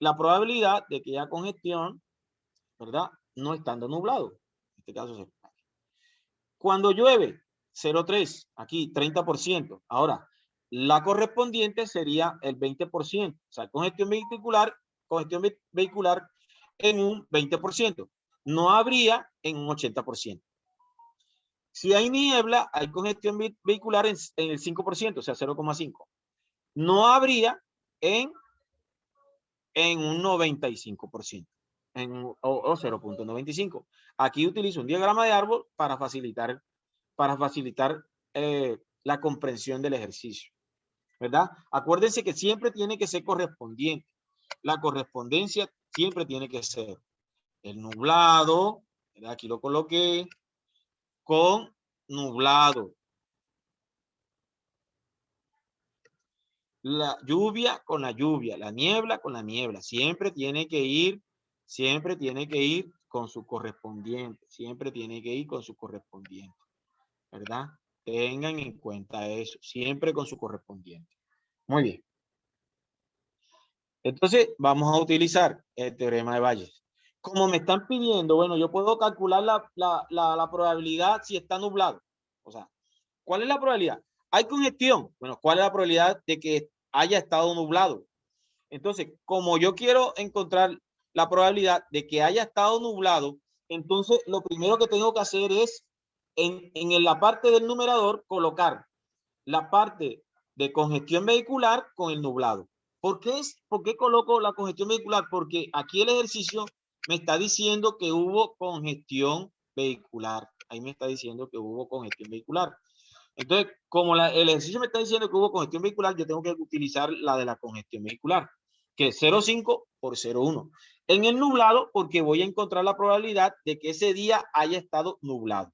la probabilidad de que haya congestión, ¿verdad? No estando nublado. En este caso, cuando llueve, 0,3, aquí 30%. Ahora, la correspondiente sería el 20%. O sea, congestión vehicular en un 20%. No habría en un 80%. Si hay niebla, hay congestión vehicular en el 5%, o sea, 0,5. No habría en un 95%, o 0,95. Aquí utilizo un diagrama de árbol para facilitar la comprensión del ejercicio, ¿verdad? Acuérdense que siempre tiene que ser correspondiente. La correspondencia siempre tiene que ser el nublado, ¿verdad? Aquí lo coloqué, con nublado. La lluvia con la lluvia, la niebla con la niebla. Siempre tiene que ir con su correspondiente. Siempre tiene que ir con su correspondiente, ¿verdad? Tengan en cuenta eso, siempre con su correspondiente. Muy bien. Entonces, vamos a utilizar el teorema de Bayes. Como me están pidiendo, bueno, yo puedo calcular la probabilidad si está nublado. O sea, ¿cuál es la probabilidad? ¿Hay congestión? Bueno, ¿cuál es la probabilidad de que haya estado nublado? Entonces, como yo quiero encontrar la probabilidad de que haya estado nublado, entonces lo primero que tengo que hacer es en la parte del numerador colocar la parte de congestión vehicular con el nublado. ¿Por qué coloco la congestión vehicular? Porque aquí el ejercicio me está diciendo que hubo congestión vehicular. Ahí me está diciendo que hubo congestión vehicular. Entonces, como el ejercicio me está diciendo que hubo congestión vehicular, yo tengo que utilizar la de la congestión vehicular, que es 0,5 por 0,1. En el nublado, porque voy a encontrar la probabilidad de que ese día haya estado nublado.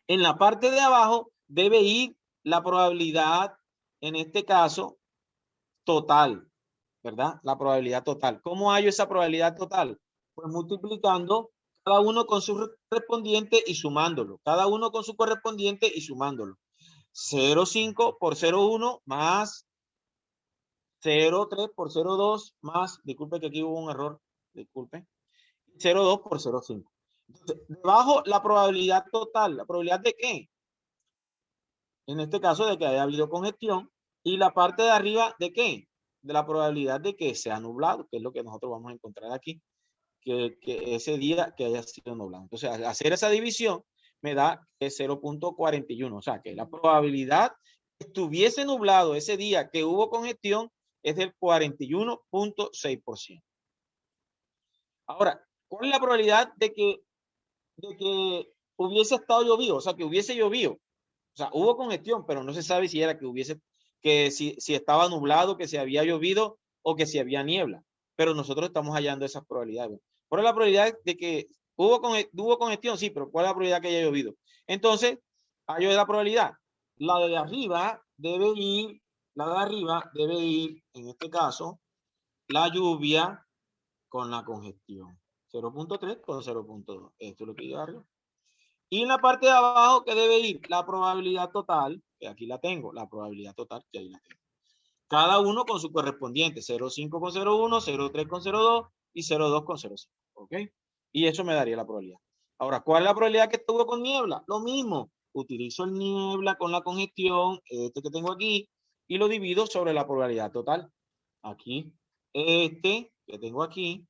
En la parte de abajo debe ir la probabilidad, en este caso, total, ¿verdad? La probabilidad total. ¿Cómo hallo esa probabilidad total? Pues multiplicando cada uno con su correspondiente y sumándolo. Cada uno con su correspondiente y sumándolo. 0,5 por 0,1 más 0,3 por 0,2 más, disculpe que aquí hubo un error, disculpe, 0,2 por 0,5. Entonces, debajo la probabilidad total, ¿la probabilidad de qué? En este caso de que haya habido congestión, y la parte de arriba de qué? De la probabilidad de que sea nublado, que es lo que nosotros vamos a encontrar aquí, que ese día que haya sido nublado. Entonces, al hacer esa división, me da 0,41, o sea, que la probabilidad que estuviese nublado ese día que hubo congestión es del 41,6%. Ahora, ¿cuál es la probabilidad de que hubiese estado llovido? O sea, que hubiese llovido. O sea, hubo congestión, pero no se sabe si era si estaba nublado, que se había llovido o que si había niebla. Pero nosotros estamos hallando esas probabilidades. ¿Cuál es la probabilidad de que hubo congestión? Sí, pero ¿cuál es la probabilidad que haya llovido? Entonces, hallo la probabilidad. La de arriba debe ir, en este caso, la lluvia con la congestión. 0,3 con 0,2. Esto es lo que yo hago. Y en la parte de abajo, que debe ir? La probabilidad total, que aquí la tengo, la probabilidad total, que ahí la tengo. Cada uno con su correspondiente, 0,5 con 0,1, 0,3 con 0,2 y 0,2 con 0,5. ¿Ok? Y eso me daría la probabilidad. Ahora, ¿cuál es la probabilidad que estuvo con niebla? Lo mismo. Utilizo el niebla con la congestión, este que tengo aquí, y lo divido sobre la probabilidad total. Aquí, este que tengo aquí,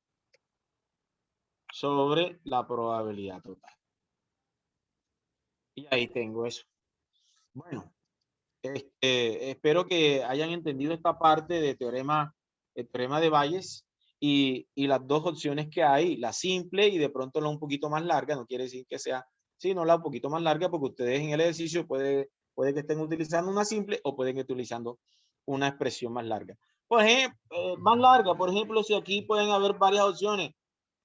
sobre la probabilidad total. Y ahí tengo eso. Bueno, espero que hayan entendido esta parte de el teorema de Bayes y las dos opciones que hay, la simple y de pronto la un poquito más larga. No quiere decir que sea, sino la un poquito más larga, porque ustedes en el ejercicio puede que estén utilizando una simple o pueden estar utilizando una expresión más larga. Por ejemplo, más larga, por ejemplo, si aquí pueden haber varias opciones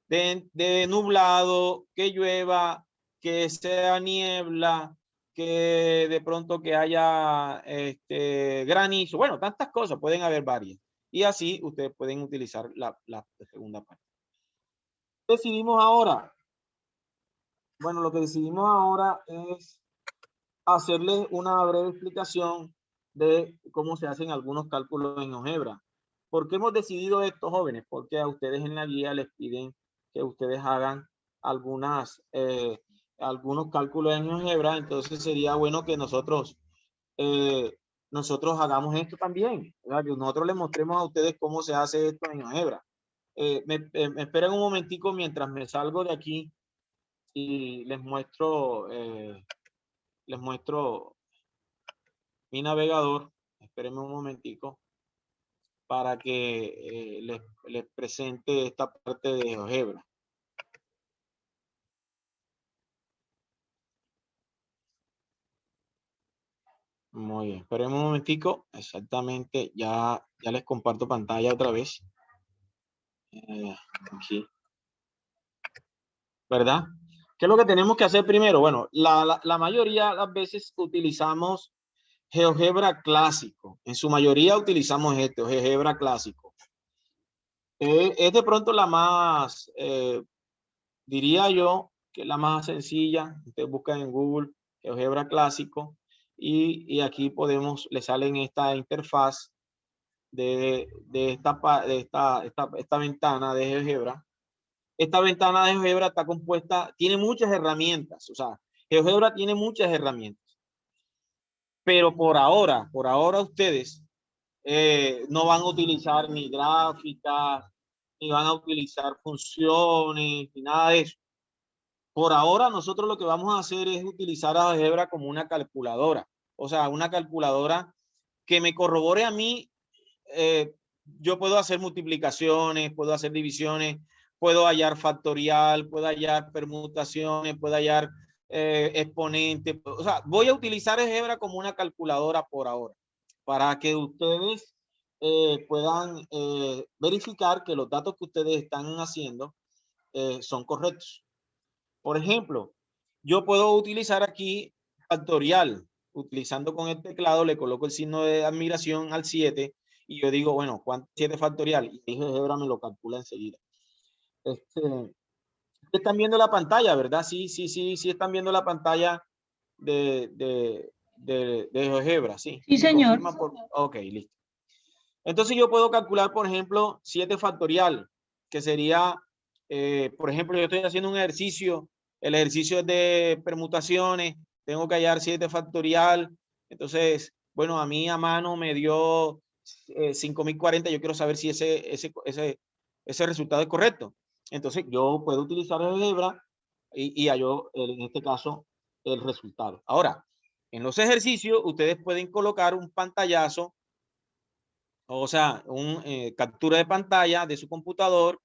de nublado, que llueva, que sea niebla, que de pronto que haya granizo, bueno, tantas cosas, pueden haber varias. Y así ustedes pueden utilizar la segunda parte. Decidimos ahora, bueno, lo que decidimos ahora es hacerles una breve explicación de cómo se hacen algunos cálculos en GeoGebra. ¿Por qué hemos decidido esto, jóvenes? Porque a ustedes en la guía les piden que ustedes hagan algunos cálculos en GeoGebra, entonces sería bueno que nosotros hagamos esto también, ¿verdad? Que nosotros les mostremos a ustedes cómo se hace esto en GeoGebra. Me esperan un momentico mientras me salgo de aquí y les muestro mi navegador. Espérenme un momentico para que les presente esta parte de GeoGebra. Muy bien, espérenme un momentico. Exactamente, ya les comparto pantalla otra vez. Aquí. ¿Verdad? ¿Qué es lo que tenemos que hacer primero? Bueno, la mayoría de las veces utilizamos GeoGebra clásico. En su mayoría utilizamos GeoGebra clásico. Es de pronto la más, diría yo, que es la más sencilla. Ustedes buscan en Google GeoGebra clásico y aquí le salen esta interfaz de esta ventana de GeoGebra. Esta ventana de GeoGebra está compuesta, tiene muchas herramientas, o sea, GeoGebra tiene muchas herramientas. Pero por ahora ustedes no van a utilizar ni gráficas, ni van a utilizar funciones, ni nada de eso. Por ahora nosotros lo que vamos a hacer es utilizar a GeoGebra como una calculadora. O sea, una calculadora que me corrobore a mí. Yo puedo hacer multiplicaciones, puedo hacer divisiones, puedo hallar factorial, puedo hallar permutaciones, puedo hallar exponentes. O sea, voy a utilizar GeoGebra como una calculadora por ahora, para que ustedes puedan verificar que los datos que ustedes están haciendo son correctos. Por ejemplo, yo puedo utilizar aquí factorial. Utilizando con el teclado, le coloco el signo de admiración al 7 y yo digo, bueno, ¿cuánto es 7 factorial? Y GeoGebra me lo calcula enseguida. Están viendo la pantalla, ¿verdad? Sí, están viendo la pantalla de GeoGebra, ¿sí? Sí, señor. Ok, listo. Entonces yo puedo calcular, por ejemplo, 7 factorial, que sería, por ejemplo, yo estoy haciendo un ejercicio, el ejercicio es de permutaciones, tengo que hallar 7 factorial, entonces, bueno, a mí a mano me dio 5040, yo quiero saber si ese resultado es correcto. Entonces yo puedo utilizar el GeoGebra y hallo, en este caso, el resultado. Ahora, en los ejercicios, ustedes pueden colocar un pantallazo, o sea, captura de pantalla de su computador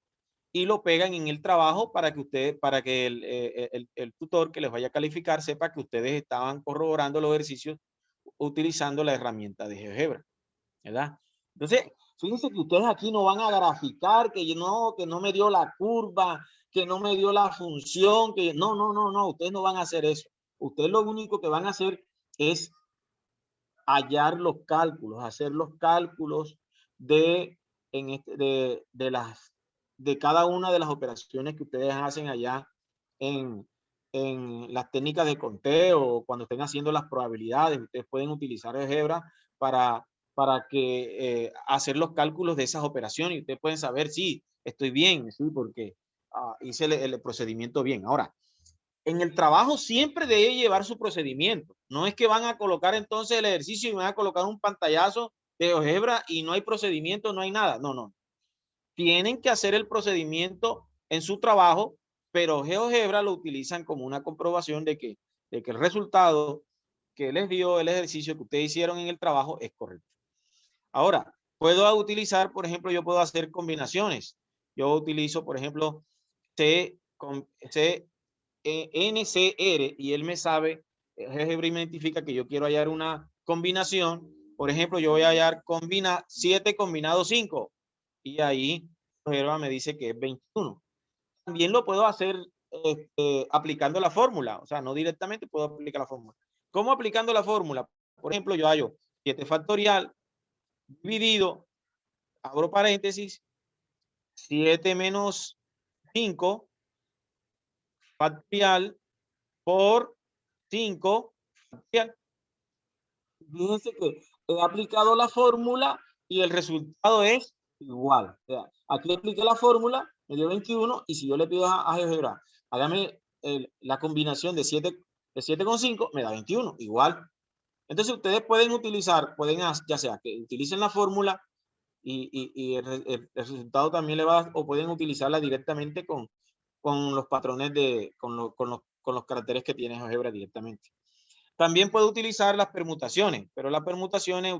y lo pegan en el trabajo para que el tutor que les vaya a calificar sepa que ustedes estaban corroborando los ejercicios utilizando la herramienta de GeoGebra, ¿verdad? Entonces, fíjense que ustedes aquí no van a graficar que no me dio la curva, que no me dio la función, que no, ustedes no van a hacer eso. Ustedes lo único que van a hacer es hallar los cálculos, hacer los cálculos de cada una de las operaciones que ustedes hacen allá en las técnicas de conteo, cuando estén haciendo las probabilidades. Ustedes pueden utilizar GeoGebra para hacer los cálculos de esas operaciones y ustedes pueden saber si estoy bien, sí, porque hice el procedimiento bien. Ahora, en el trabajo siempre debe llevar su procedimiento. No es que van a colocar entonces el ejercicio y van a colocar un pantallazo de GeoGebra y no hay procedimiento, no hay nada. No. Tienen que hacer el procedimiento en su trabajo, pero GeoGebra lo utilizan como una comprobación de que el resultado que les dio el ejercicio que ustedes hicieron en el trabajo es correcto. Ahora, puedo utilizar, por ejemplo, yo puedo hacer combinaciones. Yo utilizo, por ejemplo, NCR y él me sabe, GeoGebra identifica que yo quiero hallar una combinación. Por ejemplo, yo voy a hallar 7 combinado 5 y ahí GeoGebra me dice que es 21. También lo puedo hacer aplicando la fórmula, o sea, no directamente puedo aplicar la fórmula. ¿Cómo aplicando la fórmula? Por ejemplo, yo hallo 7 factorial dividido, abro paréntesis, 7 menos 5 factorial por 5 factorial. Fíjense que he aplicado la fórmula y el resultado es igual. O sea, aquí apliqué la fórmula, me dio 21, y si yo le pido a GeoGebra, hágame la combinación de 7 con 5, me da 21, igual. Entonces ustedes pueden utilizar, ya sea que utilicen la fórmula y el resultado también le va, o pueden utilizarla directamente con con los patrones con los caracteres que tiene GeoGebra directamente. También puede utilizar las permutaciones, pero las permutaciones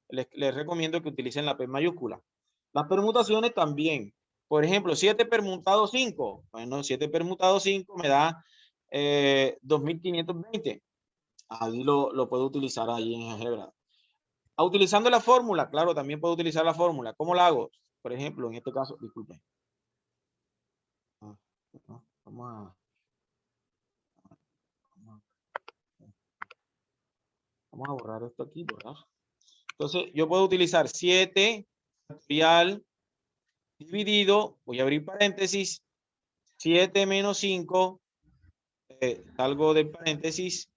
les recomiendo que utilicen la P mayúscula. Las permutaciones también, por ejemplo, 7 permutado 5. Bueno, 7 permutado 5 me da 2520. Ahí lo puedo utilizar ahí en GeoGebra. Utilizando la fórmula, claro, también puedo utilizar la fórmula. ¿Cómo la hago? Por ejemplo, en este caso, disculpen. Vamos a borrar esto aquí, ¿verdad? Entonces, yo puedo utilizar 7 factorial dividido, voy a abrir paréntesis, 7 menos 5, salgo del paréntesis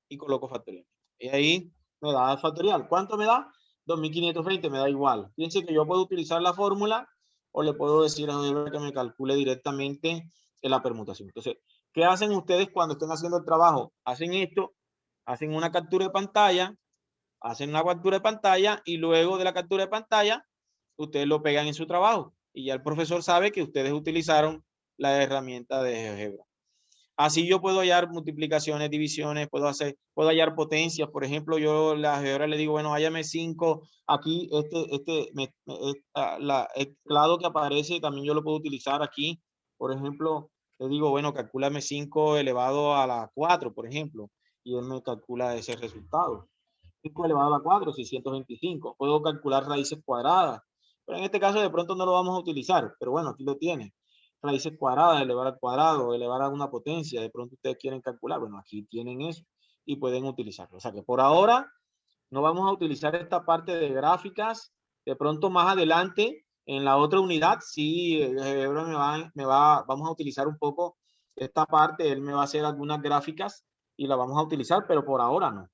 y coloco factorial. Y ahí me da el factorial. ¿Cuánto me da? 2520, me da igual. Fíjense que yo puedo utilizar la fórmula o le puedo decir a GeoGebra que me calcule directamente en la permutación. Entonces, ¿qué hacen ustedes cuando estén haciendo el trabajo? Hacen esto, hacen una captura de pantalla, y luego de la captura de pantalla, ustedes lo pegan en su trabajo y ya el profesor sabe que ustedes utilizaron la herramienta de GeoGebra. Así yo puedo hallar multiplicaciones, divisiones, puedo hallar potencias. Por ejemplo, yo a la GeoGebra le digo, bueno, hállame 5. Aquí el teclado que aparece también yo lo puedo utilizar aquí. Por ejemplo, le digo, bueno, calcúlame 5 elevado a la 4, por ejemplo, y él me calcula ese resultado. 5 elevado a la 4, 625. Puedo calcular raíces cuadradas, pero en este caso de pronto no lo vamos a utilizar, pero bueno, aquí lo tiene. Raíces cuadradas, elevar al cuadrado, elevar a una potencia, de pronto ustedes quieren calcular, bueno, aquí tienen eso y pueden utilizarlo. O sea que por ahora no vamos a utilizar esta parte de gráficas, de pronto más adelante en la otra unidad sí, vamos a utilizar un poco esta parte, él me va a hacer algunas gráficas y la vamos a utilizar, pero por ahora no.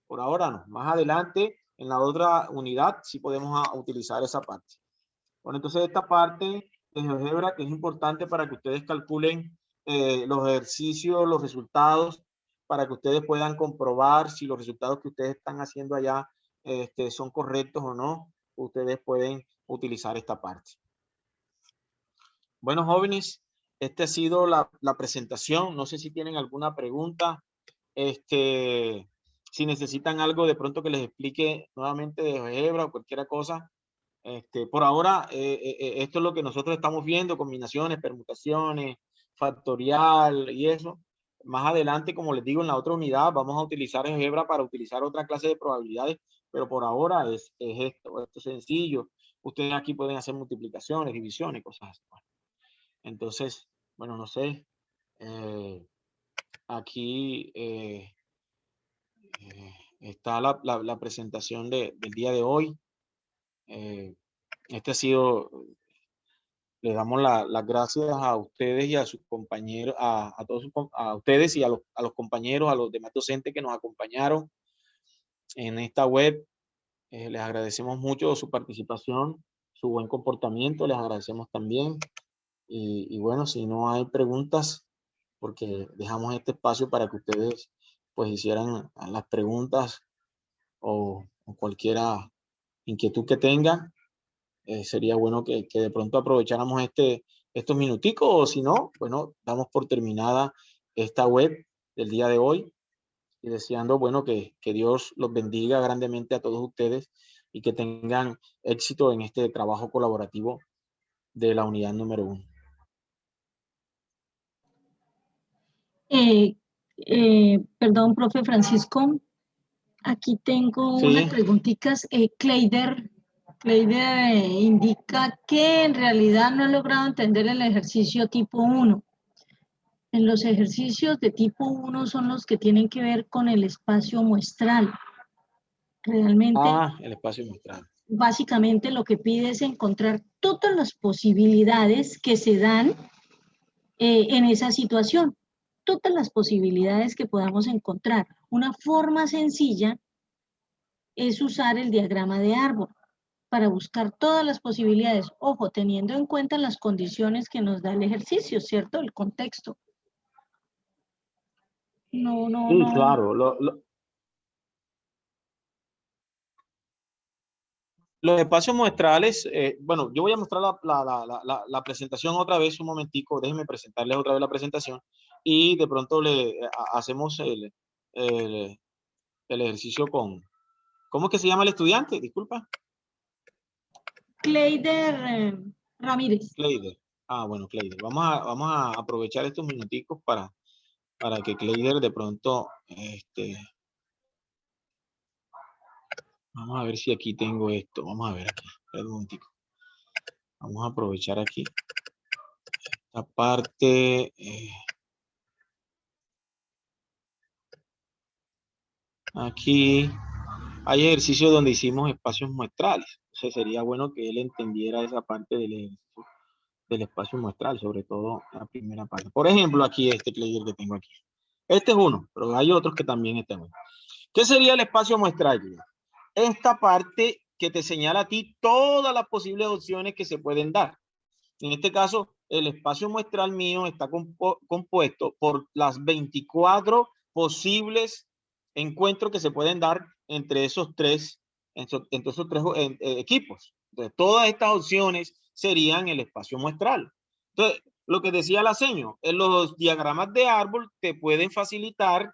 Por ahora no. Más adelante, en la otra unidad, sí podemos utilizar esa parte. Bueno, entonces esta parte de GeoGebra que es importante para que ustedes calculen los ejercicios, los resultados, para que ustedes puedan comprobar si los resultados que ustedes están haciendo allá son correctos o no. Ustedes pueden utilizar esta parte. Bueno, jóvenes, esta ha sido la presentación. No sé si tienen alguna pregunta. Si necesitan algo de pronto que les explique nuevamente de GeoGebra o cualquier cosa. Por ahora, esto es lo que nosotros estamos viendo, combinaciones, permutaciones, factorial y eso. Más adelante, como les digo, en la otra unidad vamos a utilizar GeoGebra para utilizar otra clase de probabilidades, pero por ahora es esto es sencillo. Ustedes aquí pueden hacer multiplicaciones, divisiones, cosas así. Entonces, bueno, no sé. Aquí está la presentación del día de hoy. Este ha sido, le damos las gracias a ustedes y a sus compañeros, a todos a ustedes y a los compañeros, a los demás docentes que nos acompañaron en esta web. Les agradecemos mucho su participación, su buen comportamiento, les agradecemos también. Y bueno, si no hay preguntas, porque dejamos este espacio para que ustedes pues hicieran las preguntas o cualquiera inquietud que tengan. Sería bueno que de pronto aprovecháramos estos minuticos, o si no, bueno, damos por terminada esta web del día de hoy y deseando, bueno, que Dios los bendiga grandemente a todos ustedes y que tengan éxito en este trabajo colaborativo de la unidad número 1. Perdón, profe Francisco, aquí tengo unas preguntitas. Kleider indica que en realidad no he logrado entender el ejercicio tipo 1. En los ejercicios de tipo 1 son los que tienen que ver con el espacio muestral. Realmente, el espacio muestral. Básicamente lo que pide es encontrar todas las posibilidades que se dan en esa situación. Todas las posibilidades que podamos encontrar. Una forma sencilla es usar el diagrama de árbol para buscar todas las posibilidades, ojo, teniendo en cuenta las condiciones que nos da el ejercicio, ¿cierto? El contexto. Sí, claro. Los espacios muestrales, bueno, yo voy a mostrar la presentación otra vez un momentico, déjenme presentarles otra vez la presentación y de pronto hacemos el ejercicio con, ¿cómo es que se llama el estudiante? Disculpa. Cleider Ramírez. Cleider. Ah, bueno, Cleider. Vamos a aprovechar estos minuticos para que Cleider de pronto, vamos a ver si aquí tengo esto. Vamos a ver aquí. Espera un momentico. Vamos a aprovechar aquí esta parte. Aquí hay ejercicios donde hicimos espacios muestrales. Entonces sería bueno que él entendiera esa parte del ejercicio del espacio muestral, sobre todo la primera parte. Por ejemplo, aquí este player que tengo aquí. Este es uno, pero hay otros que también están. ¿Qué sería el espacio muestral? Esta parte que te señala a ti todas las posibles opciones que se pueden dar. En este caso, el espacio muestral mío está compuesto por las 24 posibles encuentros que se pueden dar entre esos tres, equipos. Entonces, todas estas opciones serían el espacio muestral. Entonces, lo que decía la seño, en los diagramas de árbol te pueden facilitar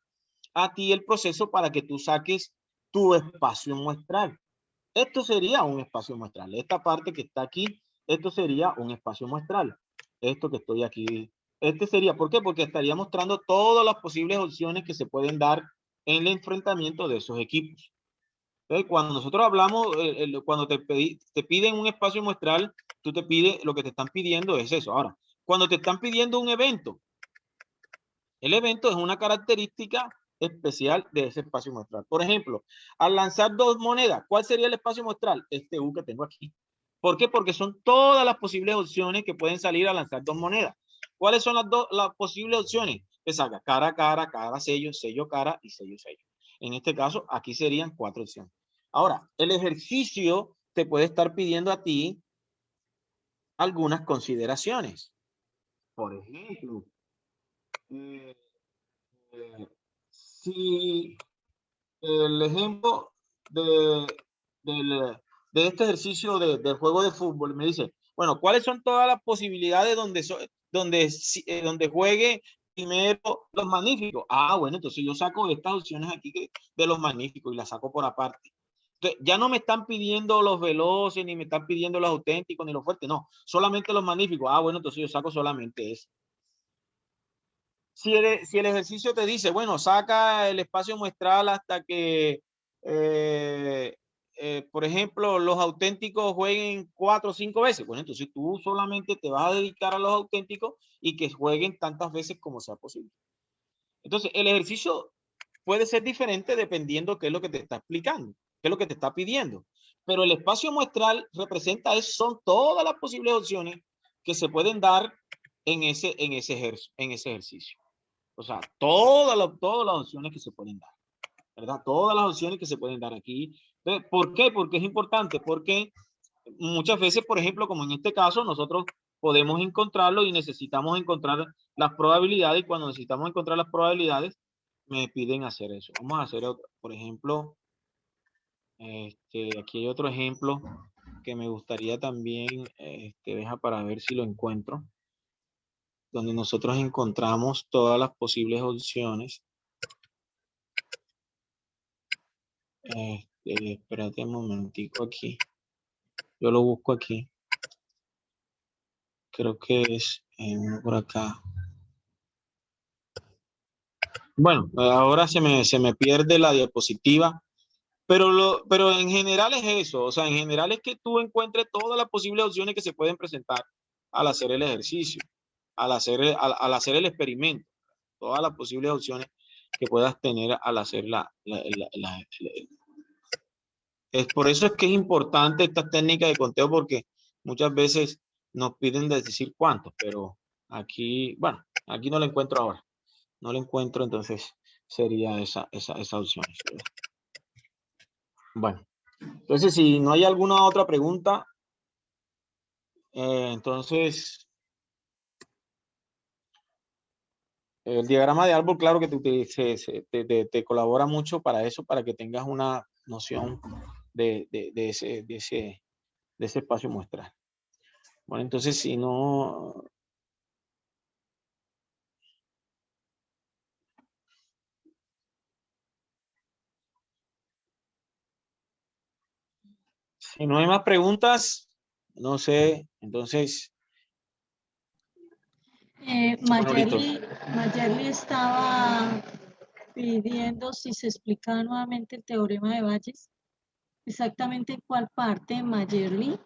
a ti el proceso para que tú saques tu espacio muestral. Esto sería un espacio muestral. Esta parte que está aquí, esto sería un espacio muestral. Esto que estoy aquí, este sería, ¿por qué? Porque estaría mostrando todas las posibles opciones que se pueden dar en el enfrentamiento de esos equipos. Entonces, cuando nosotros hablamos, cuando te piden un espacio muestral, tú te pides, lo que te están pidiendo es eso. Ahora, cuando te están pidiendo un evento, el evento es una característica especial de ese espacio muestral. Por ejemplo, al lanzar dos monedas, ¿cuál sería el espacio muestral? Este U que tengo aquí. ¿Por qué? Porque son todas las posibles opciones que pueden salir a lanzar dos monedas. ¿Cuáles son las posibles opciones? Que salga cara, cara, cara, sello, sello, cara y sello, sello. En este caso, aquí serían 4 opciones. Ahora, el ejercicio te puede estar pidiendo a ti algunas consideraciones. Por ejemplo, si el ejemplo de, de este ejercicio del juego de fútbol me dice, bueno, ¿cuáles son todas las posibilidades donde juegue primero los magníficos? Ah, bueno, entonces yo saco estas opciones aquí de los magníficos y las saco por aparte. Entonces, ya no me están pidiendo los veloces, ni me están pidiendo los auténticos, ni los fuertes, no, solamente los magníficos. Ah, bueno, entonces yo saco solamente eso. Si el ejercicio te dice, bueno, saca el espacio muestral hasta que, por ejemplo, los auténticos jueguen 4 o 5 veces, bueno, entonces tú solamente te vas a dedicar a los auténticos y que jueguen tantas veces como sea posible. Entonces, el ejercicio puede ser diferente dependiendo qué es lo que te está explicando, qué es lo que te está pidiendo. Pero el espacio muestral representa, son todas las posibles opciones que se pueden dar en ese ejercicio. O sea, todas las opciones que se pueden dar, ¿verdad? Todas las opciones que se pueden dar aquí. Entonces, ¿por qué? Porque es importante, porque muchas veces, por ejemplo, como en este caso, nosotros podemos encontrarlo y necesitamos encontrar las probabilidades, y cuando necesitamos encontrar las probabilidades, me piden hacer eso. Vamos a hacer otro, por ejemplo, aquí hay otro ejemplo que me gustaría también, deja para ver si lo encuentro, donde nosotros encontramos todas las posibles opciones. Espérate un momentico aquí. Yo lo busco aquí. Creo que es uno por acá. Bueno, ahora se me pierde la diapositiva, pero en general es eso. O sea, en general es que tú encuentres todas las posibles opciones que se pueden presentar al hacer el ejercicio, al hacer el experimento. Todas las posibles opciones que puedas tener al hacer es por eso es que es importante esta técnica de conteo, porque muchas veces nos piden decir cuántos, pero aquí, bueno, aquí no lo encuentro ahora. No lo encuentro, entonces sería esa opción. Bueno, entonces si no hay alguna otra pregunta, entonces el diagrama de árbol, claro que te colabora mucho para eso, para que tengas una noción de ese espacio muestral. Bueno, entonces si no... Si no hay más preguntas, no sé, entonces... Bueno, listo. Mayerly estaba pidiendo si se explicaba nuevamente el teorema de Bayes. ¿Exactamente en cuál parte, Mayerly?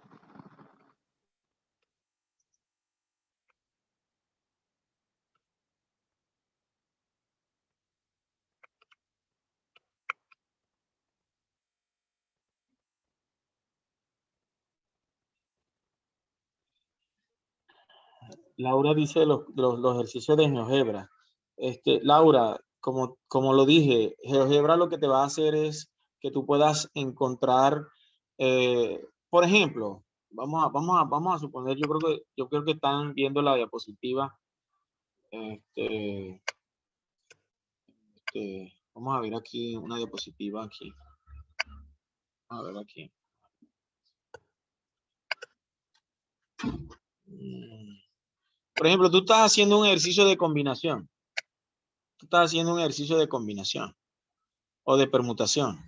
Laura dice los ejercicios de GeoGebra. Laura, como lo dije, GeoGebra lo que te va a hacer es que tú puedas encontrar, por ejemplo, vamos a suponer, yo creo que están viendo la diapositiva. Vamos a ver aquí una diapositiva aquí. A ver aquí. Por ejemplo, tú estás haciendo un ejercicio de combinación. Tú estás haciendo un ejercicio de combinación o de permutación.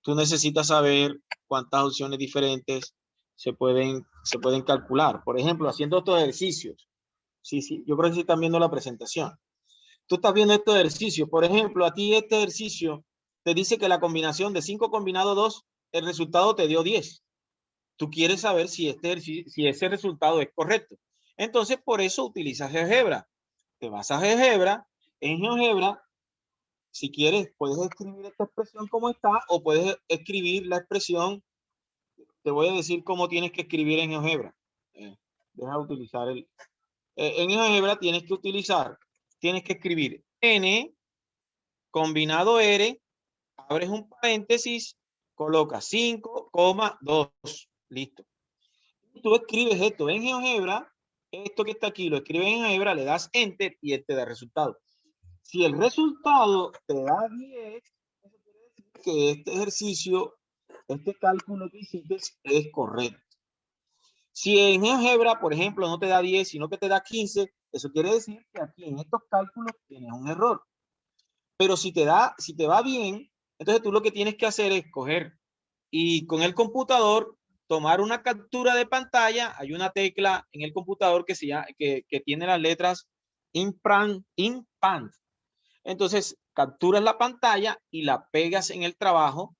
Tú necesitas saber cuántas opciones diferentes se pueden calcular. Por ejemplo, haciendo estos ejercicios. Sí, yo creo que sí están viendo la presentación. Tú estás viendo estos ejercicios. Por ejemplo, a ti este ejercicio te dice que la combinación de 5 combinado 2, el resultado te dio 10. Tú quieres saber si ese resultado es correcto. Entonces, por eso utilizas GeoGebra. Te vas a GeoGebra. En GeoGebra, si quieres, puedes escribir esta expresión como está o puedes escribir la expresión. Te voy a decir cómo tienes que escribir en GeoGebra. Deja utilizar en GeoGebra tienes que escribir n combinado r, abres un paréntesis, colocas 5,2. Listo. Tú escribes esto en GeoGebra, esto que está aquí lo escribes en GeoGebra, le das enter y te da resultado. Si el resultado te da 10, eso quiere decir que este ejercicio, este cálculo que hiciste es correcto. Si en GeoGebra, por ejemplo, no te da 10, sino que te da 15, eso quiere decir que aquí en estos cálculos tienes un error. Pero si te va bien, entonces tú lo que tienes que hacer es coger y con el computador tomar una captura de pantalla. Hay una tecla en el computador que tiene las letras IMPANT. Entonces capturas la pantalla y la pegas en el trabajo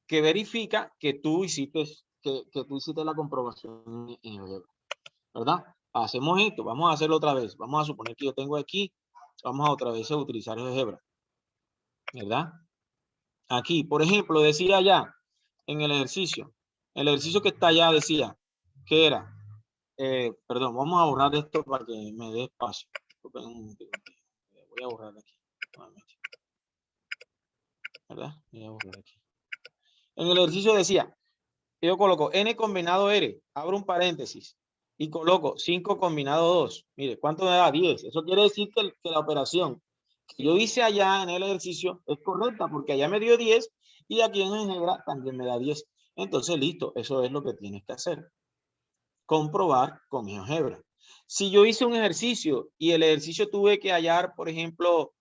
que verifica que tú hiciste la comprobación en GeoGebra, ¿verdad? Hacemos esto, vamos a hacerlo otra vez. Vamos a suponer que yo tengo aquí, vamos a otra vez a utilizar GeoGebra, ¿verdad? Aquí, por ejemplo, decía allá en el ejercicio que está allá decía que era, perdón, vamos a borrar esto para que me dé espacio. Voy a borrar aquí, ¿verdad? Voy a borrar aquí. En el ejercicio decía, yo coloco n combinado r, abro un paréntesis y coloco 5 combinado 2. Mire, ¿cuánto me da? 10. Eso quiere decir que la operación que yo hice allá en el ejercicio es correcta porque allá me dio 10 y aquí en GeoGebra también me da 10. Entonces, listo, eso es lo que tienes que hacer. Comprobar con GeoGebra. Si yo hice un ejercicio y el ejercicio tuve que hallar, por ejemplo,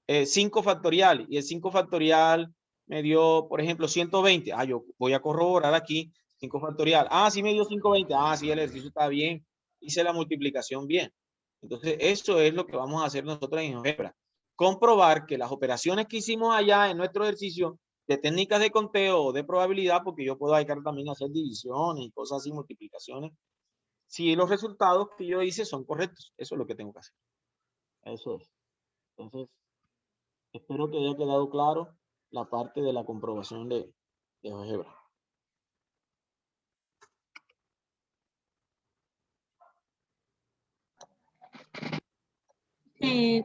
5 factorial y el 5 factorial me dio, por ejemplo, 120. Yo voy a corroborar aquí 5 factorial. Sí me dio 520. Sí, el ejercicio está bien. Hice la multiplicación bien. Entonces, eso es lo que vamos a hacer nosotros en GeoGebra. Comprobar que las operaciones que hicimos allá en nuestro ejercicio de técnicas de conteo o de probabilidad, porque yo puedo dedicar también a hacer divisiones y cosas así, multiplicaciones, si los resultados que yo hice son correctos. Eso es lo que tengo que hacer. Eso es. Entonces, espero que haya quedado claro la parte de la comprobación de GeoGebra.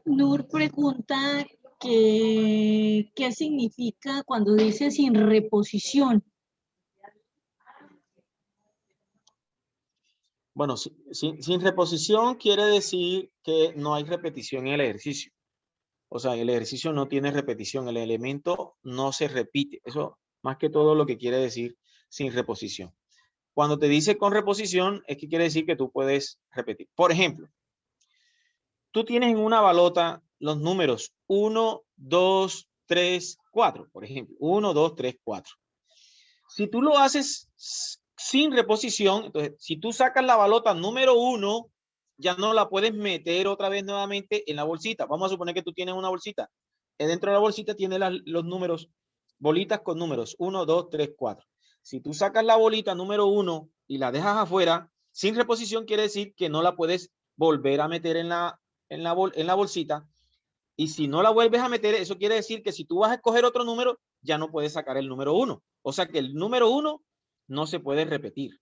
Nur pregunta qué significa cuando dice sin reposición. Bueno, sin reposición quiere decir que no hay repetición en el ejercicio. O sea, el ejercicio no tiene repetición, el elemento no se repite. Eso Más que todo lo que quiere decir sin reposición. Cuando te dice con reposición, es que quiere decir que tú puedes repetir. Por ejemplo, tú tienes en una balota los números 1, 2, 3, 4, por ejemplo. 1, 2, 3, 4. Si tú lo haces sin reposición, entonces, si tú sacas la balota número 1, ya no la puedes meter otra vez nuevamente en la bolsita. Vamos a suponer que tú tienes una bolsita. Dentro de la bolsita tiene los números, bolitas con números 1, 2, 3, 4. Si tú sacas la bolita número 1 y la dejas afuera, sin reposición quiere decir que no la puedes volver a meter en la bolsita. Y si no la vuelves a meter, eso quiere decir que si tú vas a escoger otro número, ya no puedes sacar el número 1. O sea que el número 1 no se puede repetir.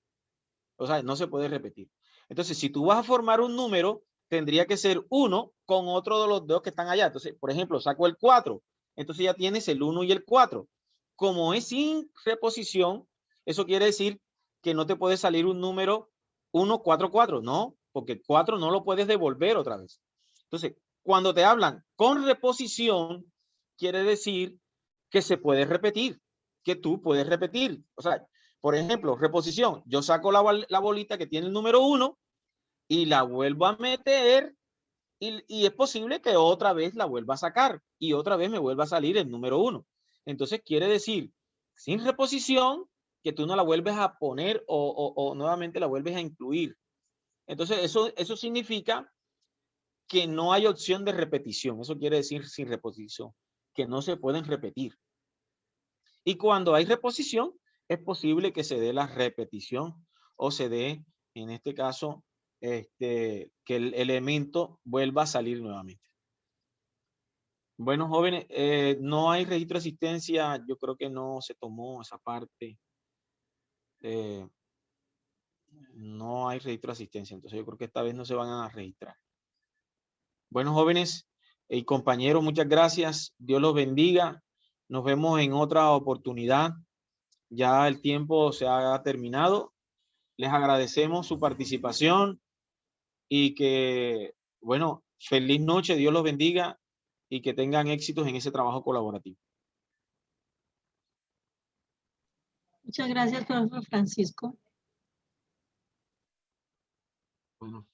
O sea, no se puede repetir. Entonces, si tú vas a formar un número, tendría que ser 1 con otro de los dos que están allá. Entonces, por ejemplo, saco el 4. Entonces ya tienes el 1 y el 4. Como es sin reposición, eso quiere decir que no te puede salir un número 1, 4, 4. No, porque 4 no lo puedes devolver otra vez. Entonces, cuando te hablan con reposición, quiere decir que se puede repetir, que tú puedes repetir. O sea, por ejemplo, reposición. Yo saco la bolita que tiene el número 1 y la vuelvo a meter y es posible que otra vez la vuelva a sacar y otra vez me vuelva a salir el número 1. Entonces quiere decir, sin reposición, que tú no la vuelves a poner o nuevamente la vuelves a incluir. Entonces eso significa que no hay opción de repetición. Eso quiere decir sin reposición, que no se pueden repetir. Y cuando hay reposición, es posible que se dé la repetición o se dé, en este caso, que el elemento vuelva a salir nuevamente. Bueno, jóvenes, no hay registro de asistencia. Yo creo que no se tomó esa parte. No hay registro de asistencia. Entonces yo creo que esta vez no se van a registrar. Bueno, jóvenes y compañeros, muchas gracias. Dios los bendiga. Nos vemos en otra oportunidad. Ya el tiempo se ha terminado. Les agradecemos su participación y que, bueno, feliz noche, Dios los bendiga y que tengan éxitos en ese trabajo colaborativo. Muchas gracias, profesor Francisco. Bueno.